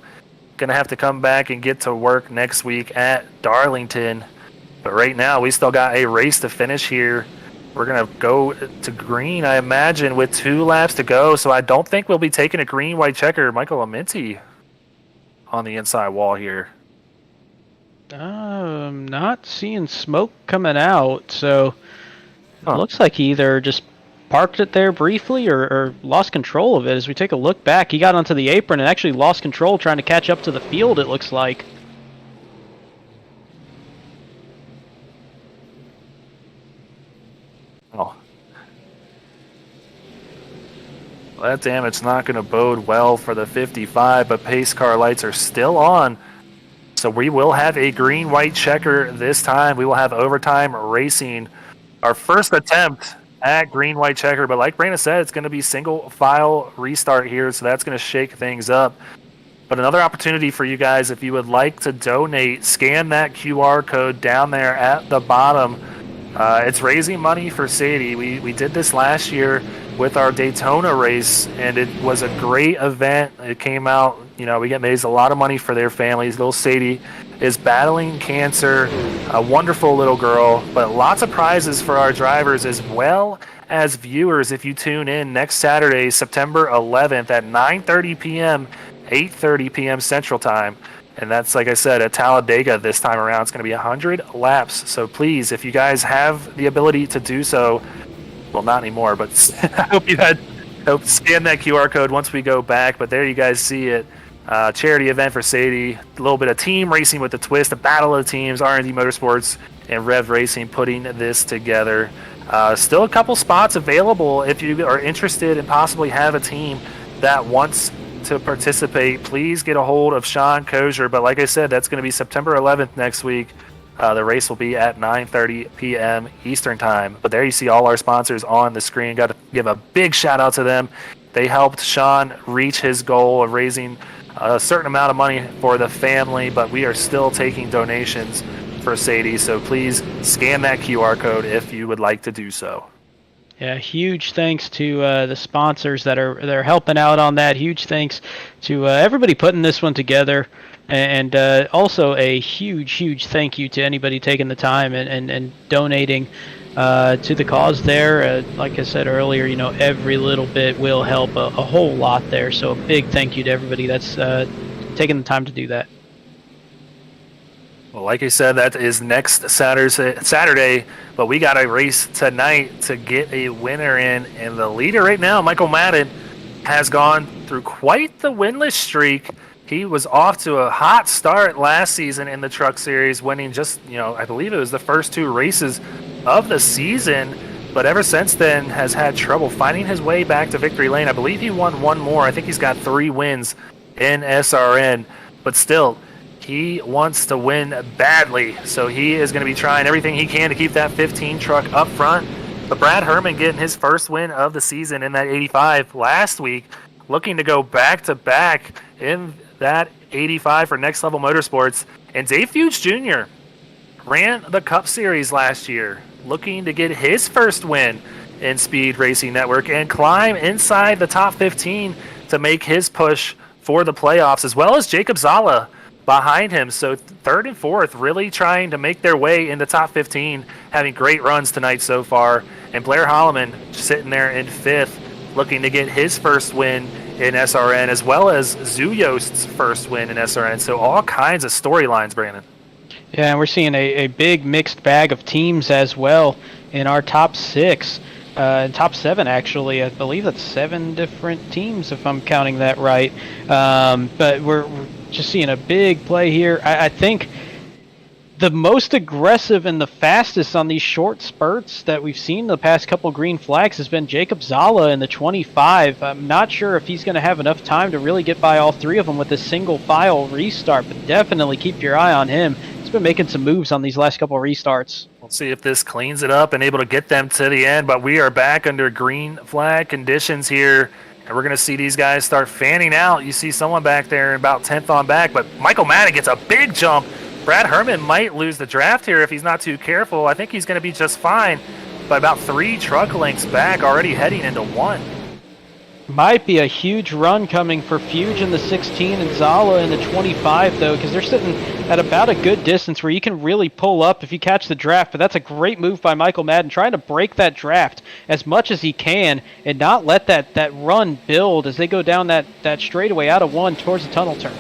going to have to come back and get to work next week at Darlington. But right now, we still got a race to finish here. We're going to go to green, I imagine, with 2 laps to go, so I don't think we'll be taking a green-white checker. Michael Amenti on the inside wall here. Not seeing smoke coming out, so it looks like he either just parked it there briefly or lost control of it. As we take a look back, he got onto the apron and actually lost control trying to catch up to the field, it looks like. Oh. Well, that damage not going to bode well for the 55, but pace car lights are still on. So we will have a green-white checker this time. We will have overtime racing. Our first attempt at green-white checker, but like Brandon said, it's going to be single-file restart here, so that's going to shake things up. But another opportunity for you guys, if you would like to donate, scan that QR code down there at the bottom. It's raising money for Sadie. We did this last year with our Daytona race, and it was a great event. It came out, we raised a lot of money for their families. Little Sadie is battling cancer, a wonderful little girl, but lots of prizes for our drivers as well as viewers if you tune in next Saturday, September 11th at 9:30 p.m., 8:30 p.m. Central Time. And that's, like I said, at Talladega this time around. It's going to be 100 laps. So please, if you guys have the ability to do so, well, not anymore, but I hope you hope scan that QR code once we go back. But there you guys see it. Charity event for Sadie. A little bit of team racing with the twist, a battle of the teams, R&D Motorsports and Rev Racing putting this together. Still a couple spots available if you are interested and possibly have a team that wants to participate. Please get a hold of Sean Kozier. But like I said, that's going to be September 11th next week. The race will be at 9:30 p.m. Eastern Time. But there you see all our sponsors on the screen. Got to give a big shout out to them. They helped Sean reach his goal of raising a certain amount of money for the family, but we are still taking donations for Sadie. So please scan that QR code if you would like to do so. Yeah, huge thanks to the sponsors that are helping out on that. Huge thanks to everybody putting this one together. And also a huge thank you to anybody taking the time and donating to the cause there. Like I said earlier, every little bit will help a whole lot there. So a big thank you to everybody that's taking the time to do that. Well, like I said, that is next Saturday, but we got a race tonight to get a winner in. And the leader right now, Michael Madden, has gone through quite the winless streak. He was off to a hot start last season in the Truck Series, winning just, I believe it was the first 2 races of the season. But ever since then has had trouble finding his way back to victory lane. I believe he won 1 more. I think he's got 3 wins in SRN. But still, he wants to win badly, so he is going to be trying everything he can to keep that 15 truck up front. But Brad Herman getting his first win of the season in that 85 last week, looking to go back-to-back in that 85 for Next Level Motorsports. And Dave Fuchs Jr. ran the Cup Series last year, looking to get his first win in Speed Racing Network and climb inside the top 15 to make his push for the playoffs, as well as Jacob Zala behind him. So 3rd and 4th really trying to make their way in the top 15, having great runs tonight so far. And Blair Holloman sitting there in 5th, looking to get his first win in SRN, as well as Zuyost's first win in SRN. So all kinds of storylines, Brandon. Yeah, and we're seeing a big mixed bag of teams as well in our top 6. Top 7, actually. I believe that's 7 different teams, if I'm counting that right. But we're just seeing a big play here. I think the most aggressive and the fastest on these short spurts that we've seen the past couple green flags has been Jacob Zala in the 25. I'm not sure if he's going to have enough time to really get by all three of them with a single file restart, but definitely keep your eye on him. He's been making some moves on these last couple restarts. We'll see if this cleans it up and able to get them to the end, but we are back under green flag conditions here, and we're going to see these guys start fanning out. You see someone back there about 10th on back, but Michael Madden gets a big jump. Brad Herman might lose the draft here if he's not too careful. I think he's going to be just fine, but about 3 truck lengths back, already heading into 1. Might be a huge run coming for Fuge in the 16 and Zala in the 25, though, because they're sitting at about a good distance where you can really pull up if you catch the draft. But that's a great move by Michael Madden, trying to break that draft as much as he can and not let that run build as they go down that straightaway out of 1 towards the tunnel turn.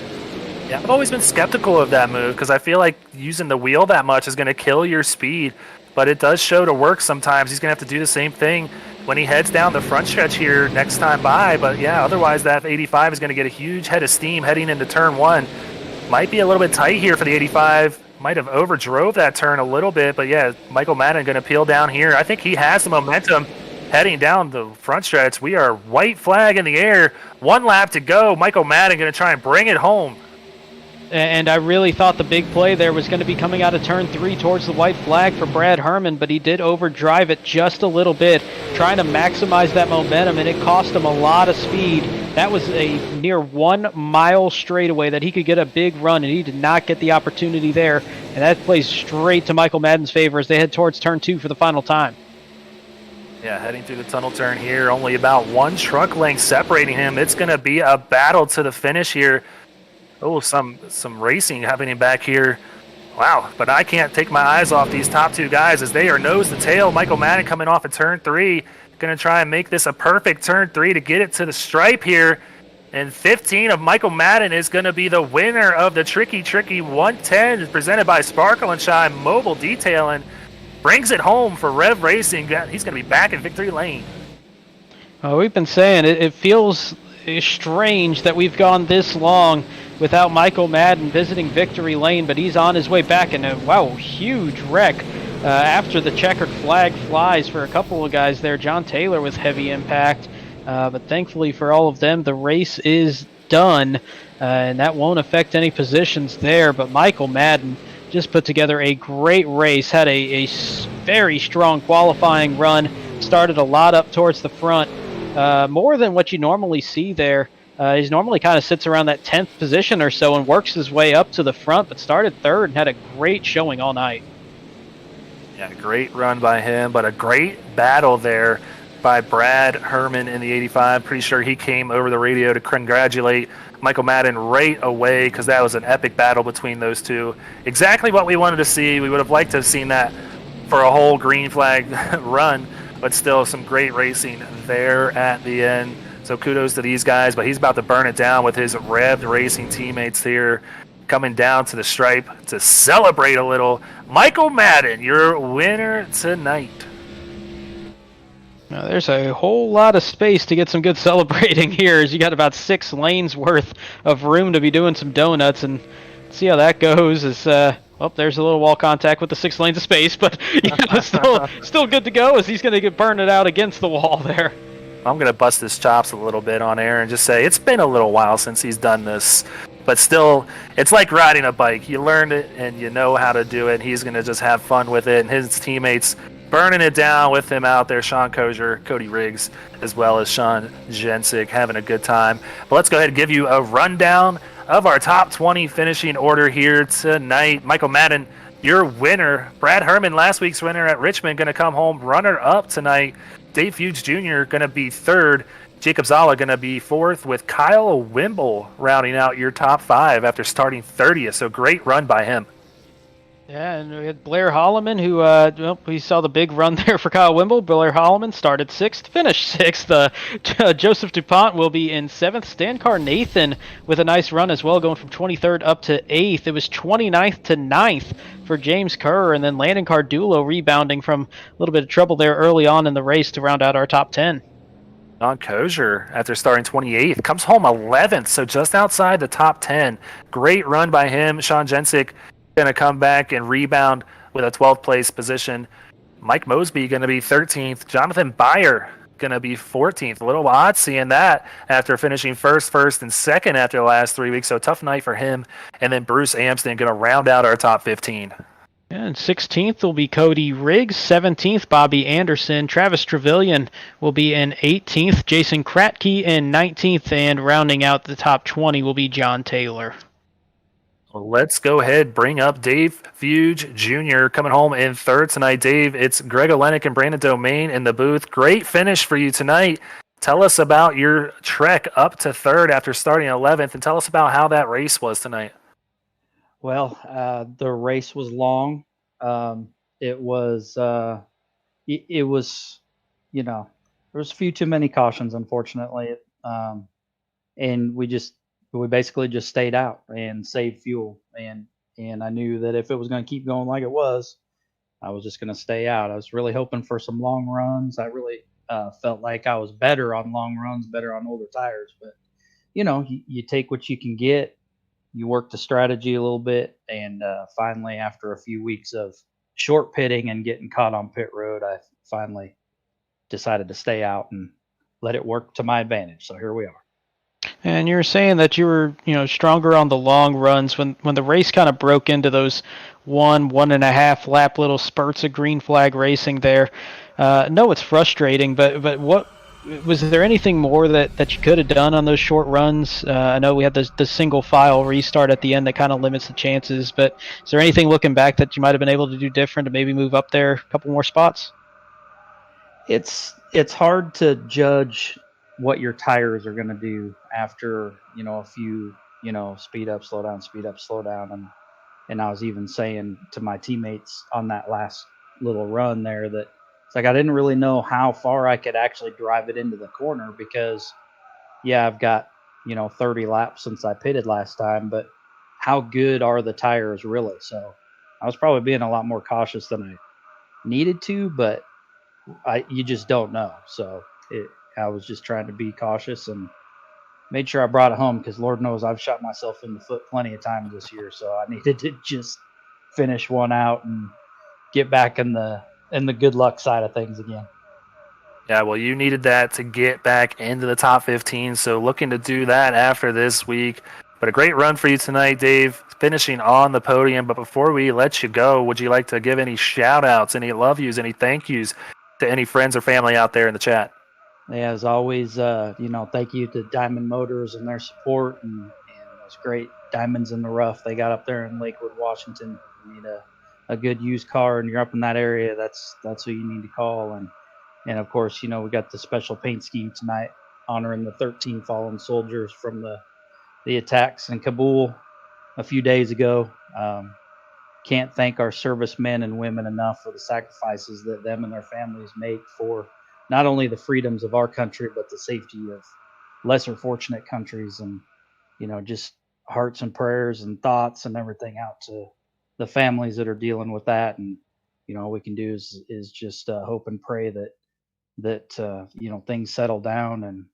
Yeah, I've always been skeptical of that move because I feel like using the wheel that much is going to kill your speed, but it does show to work sometimes. He's going to have to do the same thing when he heads down the front stretch here next time by, but yeah, otherwise that 85 is going to get a huge head of steam heading into turn 1. Might be a little bit tight here for the 85. Might have overdrove that turn a little bit, but yeah, Michael Madden going to peel down here. I think he has the momentum heading down the front stretch. We are white flag in the air. 1 lap to go. Michael Madden going to try and bring it home. And I really thought the big play there was going to be coming out of turn 3 towards the white flag for Brad Herman, but he did overdrive it just a little bit, trying to maximize that momentum, and it cost him a lot of speed. That was a near 1 mile straightaway that he could get a big run, and he did not get the opportunity there. And that plays straight to Michael Madden's favor as they head towards turn 2 for the final time. Yeah, heading through the tunnel turn here, only about 1 truck length separating him. It's going to be a battle to the finish here. Oh, some racing happening back here. Wow, but I can't take my eyes off these top 2 guys as they are nose to tail. Michael Madden coming off of turn 3. Going to try and make this a perfect turn 3 to get it to the stripe here. And 15 of Michael Madden is going to be the winner of the Tricky 110 presented by Sparkle and Shine Mobile Detailing. Brings it home for Rev Racing. He's going to be back in victory lane. Well, we've been saying it feels strange that we've gone this long without Michael Madden visiting victory lane, but he's on his way back, and wow, huge wreck after the checkered flag flies for a couple of guys there. John Taylor with heavy impact, but thankfully for all of them, the race is done, and that won't affect any positions there. But Michael Madden just put together a great race, had a very strong qualifying run, started a lot up towards the front, more than what you normally see there. He's normally kind of sits around that 10th position or so and works his way up to the front, but started 3rd and had a great showing all night. Yeah, great run by him, but a great battle there by Brad Herman in the 85. Pretty sure he came over the radio to congratulate Michael Madden right away because that was an epic battle between those two. Exactly what we wanted to see. We would have liked to have seen that for a whole green flag run, but still some great racing there at the end. So kudos to these guys, but he's about to burn it down with his Rev Racing teammates here, coming down to the stripe to celebrate a little. Michael Madden, your winner tonight. Now, there's a whole lot of space to get some good celebrating here, as you got about 6 lanes worth of room to be doing some donuts, and see how that goes. As well, there's a little wall contact with the 6 lanes of space, but you know, still good to go as he's going to get burned it out against the wall there. I'm going to bust his chops a little bit on air and just say it's been a little while since he's done this. But still, it's like riding a bike. You learned it and you know how to do it. He's going to just have fun with it. And his teammates burning it down with him out there. Sean Kozier, Cody Riggs, as well as Sean Jensick having a good time. But let's go ahead and give you a rundown of our top 20 finishing order here tonight. Michael Madden, your winner. Brad Herman, last week's winner at Richmond, going to come home runner-up tonight. Dave Fuge Jr. going to be 3rd. Jacob Zala going to be 4th, with Kyle Wimble rounding out your top 5 after starting 30th. So great run by him. Yeah, and we had Blair Holloman, who, well, we saw the big run there for Kyle Wimble. Blair Holloman started 6th, finished 6th. Joseph DuPont will be in 7th. Stan Carnathan with a nice run as well, going from 23rd up to 8th. It was 29th to 9th for James Kerr, and then Landon Cardulo rebounding from a little bit of trouble there early on in the race to round out our top 10. John Kozier, after starting 28th, comes home 11th, so just outside the top 10. Great run by him. Sean Jensick going to come back and rebound with a 12th place position. Mike Mosby going to be 13th. Jonathan Byer going to be 14th. A little odd seeing that after finishing first, and second after the last 3 weeks. So tough night for him. And then Bruce Amston going to round out our top 15. And 16th will be Cody Riggs. 17th, Bobby Anderson. Travis Trevelyan will be in 18th. Jason Kratke in 19th. And rounding out the top 20 will be John Taylor. Well, let's go ahead, bring up Dave Fuge Jr. coming home in third tonight. Dave, it's Greg Olenek and Brandon Domain in the booth. Great finish for you tonight. Tell us about your trek up to third after starting 11th, and tell us about how that race was tonight. Well, the race was long. It was, it was, there was a few too many cautions, unfortunately. And we basically just stayed out and saved fuel. And I knew that if it was going to keep going like it was, I was just going to stay out. I was really hoping for some long runs. I really felt like I was better on long runs, better on older tires. But, you take what you can get. You work the strategy a little bit, and finally, after a few weeks of short pitting and getting caught on pit road, I finally decided to stay out and let it work to my advantage. So here we are. And you were saying that you were, stronger on the long runs when the race kind of broke into those 1.5 lap little spurts of green flag racing there. No, it's frustrating, but what was there anything more that you could have done on those short runs? I know we had the single file restart at the end that kind of limits the chances, but is there anything looking back that you might have been able to do different to maybe move up there a couple more spots? It's hard to judge what your tires are going to do after a few speed up, slow down, speed up, slow down, and I was even saying to my teammates on that last little run there that it's like I didn't really know how far I could actually drive it into the corner because I've got 30 laps since I pitted last time, but how good are the tires really? So I was probably being a lot more cautious than I needed to, but you just don't know. So I was just trying to be cautious and made sure I brought it home because Lord knows I've shot myself in the foot plenty of times this year. So I needed to just finish one out and get back in the good luck side of things again. Yeah, well, you needed that to get back into the top 15, so looking to do that after this week. But a great run for you tonight, Dave, finishing on the podium. But before we let you go, would you like to give any shout-outs, any love yous, any thank yous to any friends or family out there in the chat? Yeah, as always, thank you to Diamond Motors and their support and those great diamonds in the rough they got up there in Lakewood, Washington. You need a good used car and you're up in that area, that's who you need to call. And of course, we got the special paint scheme tonight honoring the 13 fallen soldiers from the attacks in Kabul a few days ago. Can't thank our servicemen and women enough for the sacrifices that them and their families make for not only the freedoms of our country, but the safety of lesser fortunate countries. And, just hearts and prayers and thoughts and everything out to the families that are dealing with that. And, all we can do is just hope and pray that things settle down and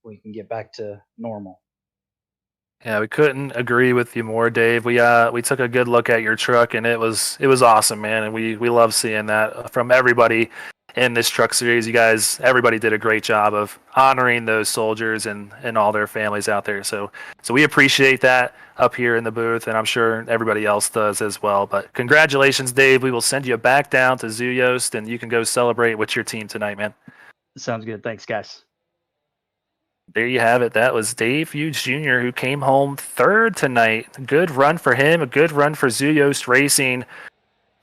we can get back to normal. Yeah, we couldn't agree with you more, Dave. We took a good look at your truck, and it was awesome, man. And we love seeing that from everybody in this truck series. You guys, everybody did a great job of honoring those soldiers and all their families out there. So we appreciate that up here in the booth, and I'm sure everybody else does as well. But congratulations, Dave. We will send you back down to Zoo Yost, and you can go celebrate with your team tonight, man. Sounds good. Thanks, guys. There you have it. That was Dave Hughes Jr., who came home third tonight. Good run for him, a good run for Zoo Yost Racing.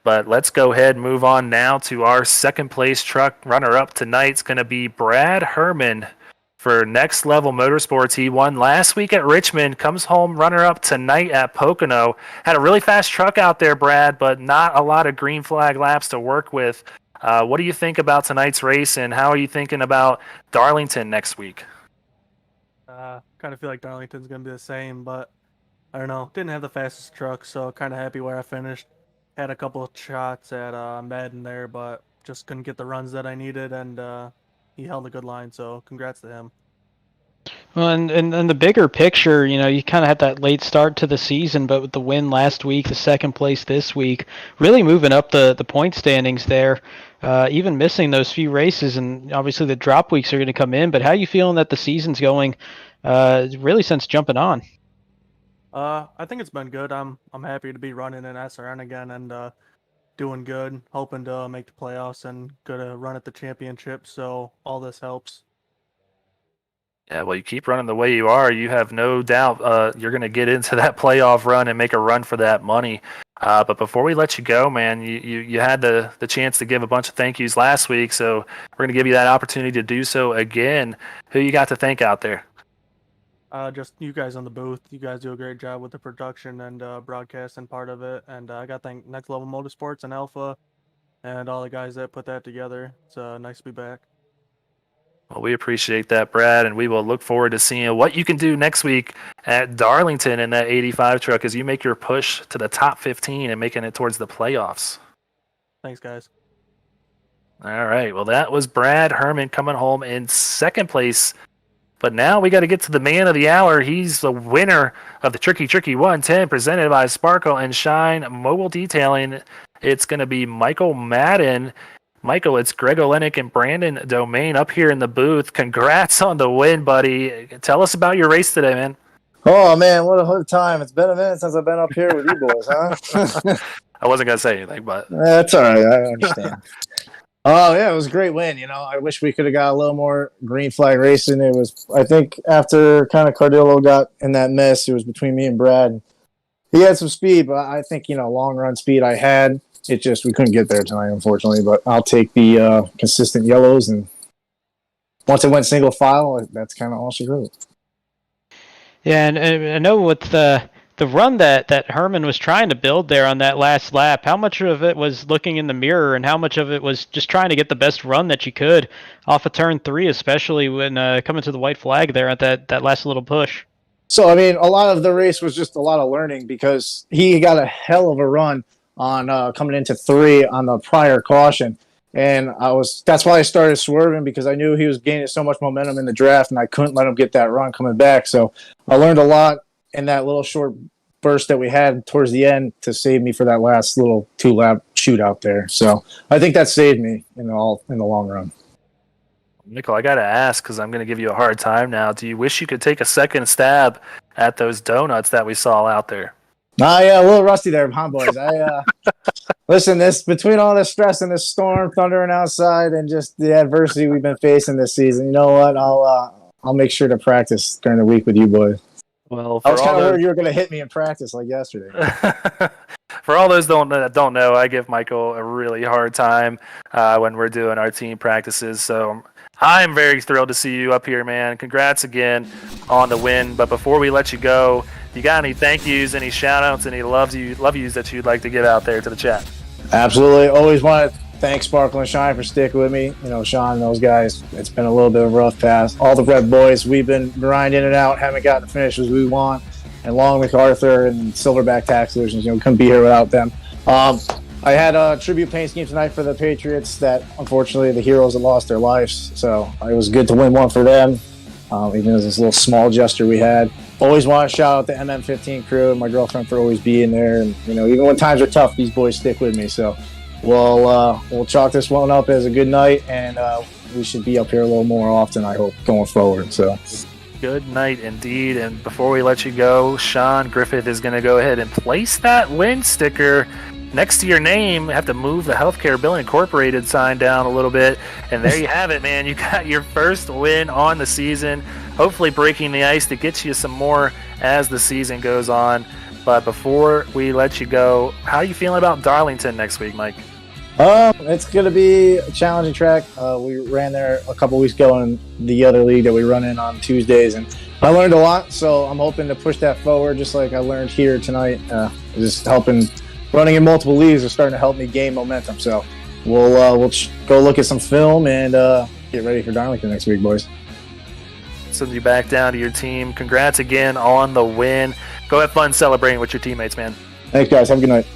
But let's go ahead and move on now to our second place truck runner-up tonight. It's going to be Brad Herman for Next Level Motorsports. He won last week at Richmond, comes home runner-up tonight at Pocono. Had a really fast truck out there, Brad, but not a lot of green flag laps to work with. What do you think about tonight's race, and how are you thinking about Darlington next week? Kind of feel like Darlington's going to be the same, but I don't know. Didn't have the fastest truck, so kind of happy where I finished. Had a couple of shots at Madden there, but just couldn't get the runs that I needed, and he held a good line. So congrats to him. Well, and the bigger picture, you kind of had that late start to the season, but with the win last week, the second place this week, really moving up the point standings there, even missing those few races, and obviously the drop weeks are going to come in. But how are you feeling that the season's going, really since jumping on? I think it's been good. I'm happy to be running in SRN again and doing good. Hoping to make the playoffs and gonna run at the championship. So all this helps. Yeah, well, you keep running the way you are. You have no doubt you're going to get into that playoff run and make a run for that money. But before we let you go, man, you had the chance to give a bunch of thank yous last week, so we're going to give you that opportunity to do so again. Who you got to thank out there? Just you guys on the booth. You guys do a great job with the production and broadcasting part of it. And I got to thank Next Level Motorsports and Alpha and all the guys that put that together. It's nice to be back. Well, we appreciate that, Brad, and we will look forward to seeing what you can do next week at Darlington in that 85 truck as you make your push to the top 15 and making it towards the playoffs. Thanks, guys. All right. Well, that was Brad Herman coming home in second place. But now we got to get to the man of the hour. He's the winner of the Trucky 110 presented by Sparkle and Shine Mobile Detailing. It's going to be Michael Madden. Michael, it's Greg Olenek and Brandon Domain up here in the booth. Congrats on the win, buddy. Tell us about your race today, man. Oh, man, what a time. It's been a minute since I've been up here with you boys, huh? I wasn't going to say anything, but... That's all right. I understand. Oh, yeah, it was a great win. I wish we could have got a little more green flag racing. It was, I think, after kind of Cardillo got in that mess, it was between me and Brad. He had some speed, but I think, long run speed I had. It just, we couldn't get there tonight, unfortunately, but I'll take the consistent yellows, and once it went single file, that's kind of all she wrote. Yeah, and I know with the run that Herman was trying to build there on that last lap, how much of it was looking in the mirror and how much of it was just trying to get the best run that you could off of turn 3, especially when coming to the white flag there at that last little push? So, a lot of the race was just a lot of learning because he got a hell of a run on coming into 3 on the prior caution. And that's why I started swerving, because I knew he was gaining so much momentum in the draft and I couldn't let him get that run coming back. So I learned a lot in that little short burst that we had towards the end to save me for that last little 2-lap shootout there. So I think that saved me in the long run. Nickel, I got to ask, because I'm going to give you a hard time now. Do you wish you could take a second stab at those donuts that we saw out there? Yeah, a little rusty there, huh, boys? Listen, between all this stress and this storm, thundering outside, and just the adversity we've been facing this season, you know what? I'll make sure to practice during the week with you boys. Well, I was kind of worried you were going to hit me in practice like yesterday. For all those that don't know, I give Michael a really hard time when we're doing our team practices. So I'm very thrilled to see you up here, man. Congrats again on the win. But before we let you go, you got any thank yous, any shout outs, any love yous that you'd like to give out there to the chat? Absolutely. Always want to thank Sparkle and Shine for sticking with me. Sean and those guys, it's been a little bit of a rough pass. All the Red Boys, we've been grinding it out, haven't gotten the finishes we want. And Long MacArthur and Silverback Tax Solutions, couldn't be here without them. I had a tribute paint scheme tonight for the Patriots that, unfortunately, the heroes that lost their lives. So it was good to win one for them, even as this little small gesture we had. Always want to shout out the MM15 crew and my girlfriend for always being there. And, even when times are tough, these boys stick with me. So we'll chalk this one up as a good night, and we should be up here a little more often, I hope, going forward. So good night indeed. And before we let you go, Sean Griffith is going to go ahead and place that win sticker next to your name. You have to move the Healthcare Billing Incorporated sign down a little bit. And there you have it, man. You got your first win on the season, hopefully breaking the ice to get you some more as the season goes on. But before we let you go, how are you feeling about Darlington next week, Mike? It's going to be a challenging track. We ran there a couple weeks ago in the other league that we run in on Tuesdays, and I learned a lot, so I'm hoping to push that forward just like I learned here tonight. Just running in multiple leagues is starting to help me gain momentum. So we'll go look at some film and get ready for Darlington next week, boys. Send you back down to your team. Congrats again on the win. Go have fun celebrating with your teammates, man. Thanks, guys. Have a good night.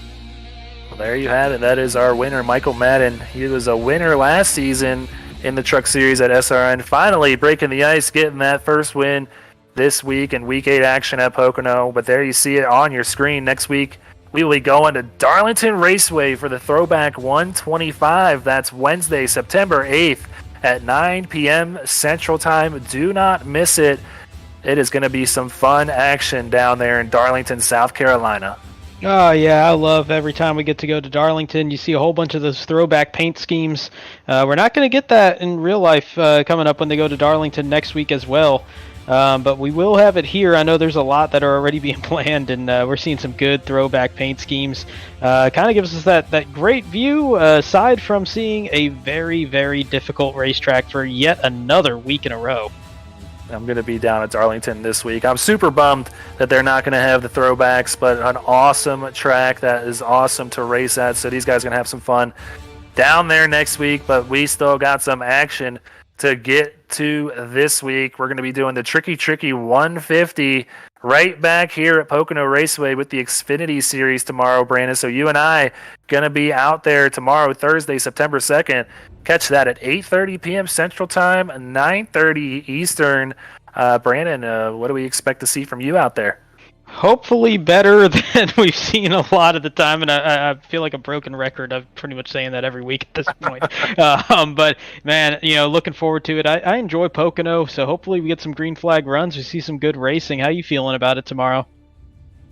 Well, there you have it. That is our winner, Michael Madden. He was a winner last season in the Truck Series at SRN. Finally breaking the ice, getting that first win this week in Week 8 action at Pocono. But there you see it on your screen. Next week, we will be going to Darlington Raceway for the Throwback 125. That's Wednesday, September 8th at 9 p.m. Central Time. Do not miss it. It is going to be some fun action down there in Darlington, South Carolina. Oh, yeah, I love every time we get to go to Darlington. You see a whole bunch of those throwback paint schemes. We're not going to get that in real life coming up when they go to Darlington next week as well. But we will have it here. I know there's a lot that are already being planned, and we're seeing some good throwback paint schemes. Kind of gives us that great view, aside from seeing a very, very difficult racetrack for yet another week in a row. I'm going to be down at Darlington this week. I'm super bummed that they're not going to have the throwbacks, but an awesome track that is awesome to race at. So these guys are going to have some fun down there next week, but we still got some action to get to this week. We're going to be doing the Trucky 150 right back here at Pocono Raceway with the Xfinity Series tomorrow, Brandon. So you and I going to be out there tomorrow, Thursday, September 2nd. Catch that at 8:30 p.m. Central Time, 9:30 Eastern. Brandon, what do we expect to see from you out there? Hopefully better than we've seen a lot of the time, and I feel like a broken record. I'm pretty much saying that every week at this point. But, man, looking forward to it. I enjoy Pocono, so hopefully we get some green flag runs. We see some good racing. How you feeling about it tomorrow?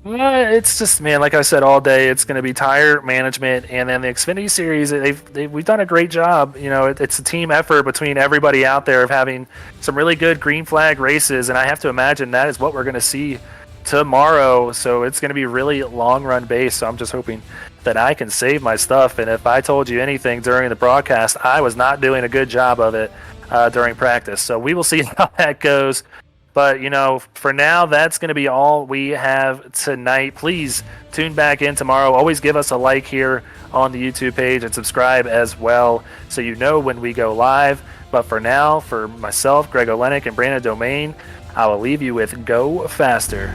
It's just, man, like I said all day, it's going to be tire management, and then the Xfinity Series, we've done a great job. It's a team effort between everybody out there of having some really good green flag races, and I have to imagine that is what we're going to see tomorrow. So it's going to be really long run based. So I'm just hoping that I can save my stuff. And if I told you anything during the broadcast, I was not doing a good job of it during practice. So we will see how that goes. But, for now, that's going to be all we have tonight. Please tune back in tomorrow. Always give us a like here on the YouTube page and subscribe as well so you know when we go live. But for now, for myself, Greg Olenek, and Brandon Domain, I will leave you with Go Faster.